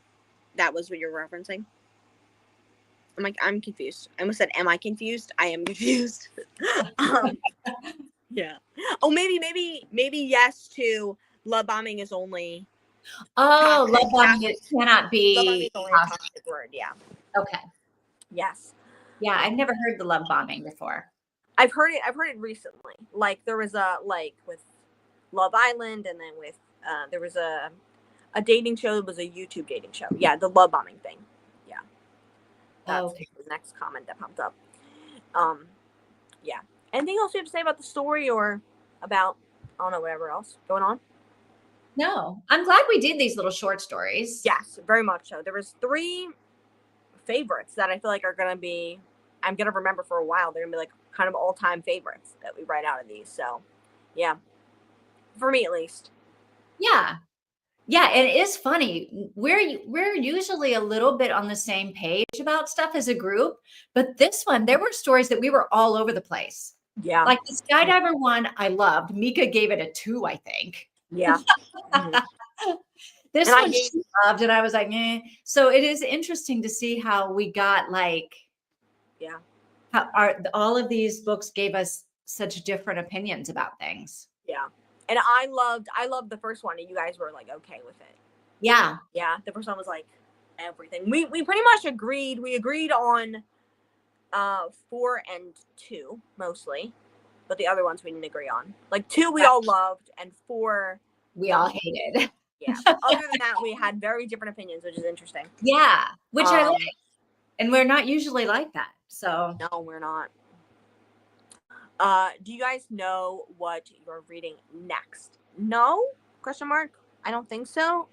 that was what you're referencing. I'm confused. I almost said, am I confused? I am confused. Yeah. Oh, maybe yes to love bombing is only. Oh, love bombing, it cannot be. Love bombing is only a toxic word. Yeah. Okay. Yes. Yeah, I've never heard the love bombing before. I've heard it recently. Like there was with Love Island, and then with there was a dating show. It was a YouTube dating show. Yeah, the love bombing thing. Yeah. That's the next comment that popped up. Yeah. Anything else you have to say about the story, or about, I don't know, whatever else going on? No, I'm glad we did these little short stories. Yes, very much so. There was 3 favorites that I feel like I'm gonna remember for a while. They're gonna be like kind of all-time favorites that we write out of these. So, yeah, for me at least. Yeah, and it is funny. We're usually a little bit on the same page about stuff as a group, but this one, there were stories that we were all over the place. Yeah, like the skydiver one, I loved. Mika gave it a 2, I think. Yeah. This one she loved, and I was like, eh. So it is interesting to see how we got how all of these books gave us such different opinions about things. Yeah. And I loved the first one, and you guys were like okay with it. Yeah. Yeah. The first one was like everything. We pretty much agreed. We agreed on 4 and 2 mostly, but the other ones we didn't agree on. Like 2 we all loved, and 4 we all hated. Yeah. Other than that, we had very different opinions, which is interesting. Yeah, which I like. And we're not usually like that. So no, we're not. Do you guys know what you're reading next? No? Question mark? I don't think so.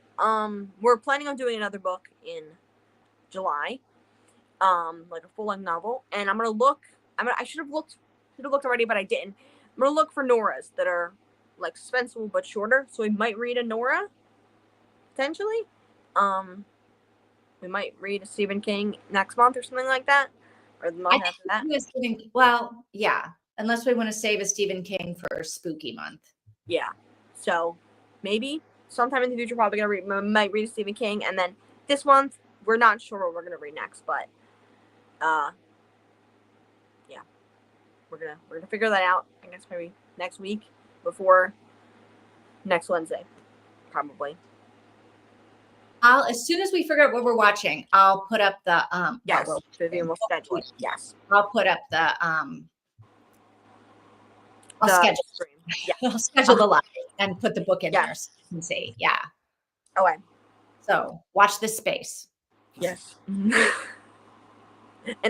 we're planning on doing another book in July, like a full-length novel, and I'm gonna look. I should have looked already, but I didn't. I'm gonna look for Noras that are like suspenseful but shorter. So we might read a Nora potentially. We might read a Stephen King next month or something like that, or the month after that. Well, yeah, unless we want to save a Stephen King for spooky month. Yeah. So maybe sometime in the future, probably might read a Stephen King, and then this month we're not sure what we're gonna read next, but yeah, we're gonna figure that out. I guess maybe next week before next Wednesday, probably. As soon as we figure out what we're watching, I'll put up the yes, Vivian will schedule it. Yes, I'll put up the I'll schedule stream. Yeah, I'll schedule the live and put the book in there so you can see. Yeah. Okay. So watch this space. Yes. And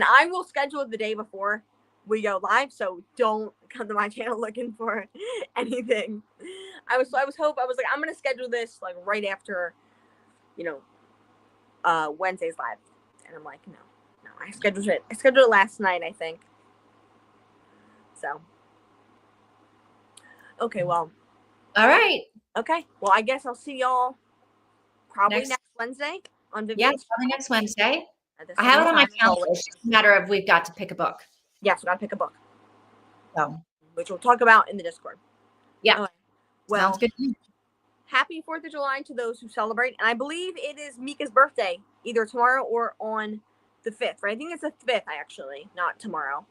I will schedule it the day before we go live, so don't come to my channel looking for anything. I was like, I'm gonna schedule this like right after, Wednesday's live, and I'm like, no, I scheduled it last night, I think. So, okay, well, all right. Okay, well, I guess I'll see y'all probably next Wednesday on Vivian's. Yeah, probably next Wednesday. I have it on my calendar. It's just a matter of we've got to pick a book. Yes, we got to pick a book. So, which we'll talk about in the Discord. Yeah. Okay. Well, sounds good. Happy 4th of July to those who celebrate. And I believe it is Mika's birthday, either tomorrow or on the 5th, right? I think it's the 5th, actually, not tomorrow.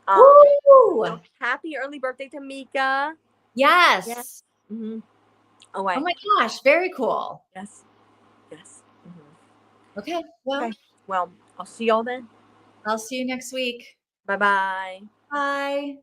So happy early birthday to Mika. Yes. Yes. Mm-hmm. Oh my gosh, very cool. Yes. Mm-hmm. Okay. Well. Okay. Well, I'll see y'all then. I'll see you next week. Bye-bye. Bye.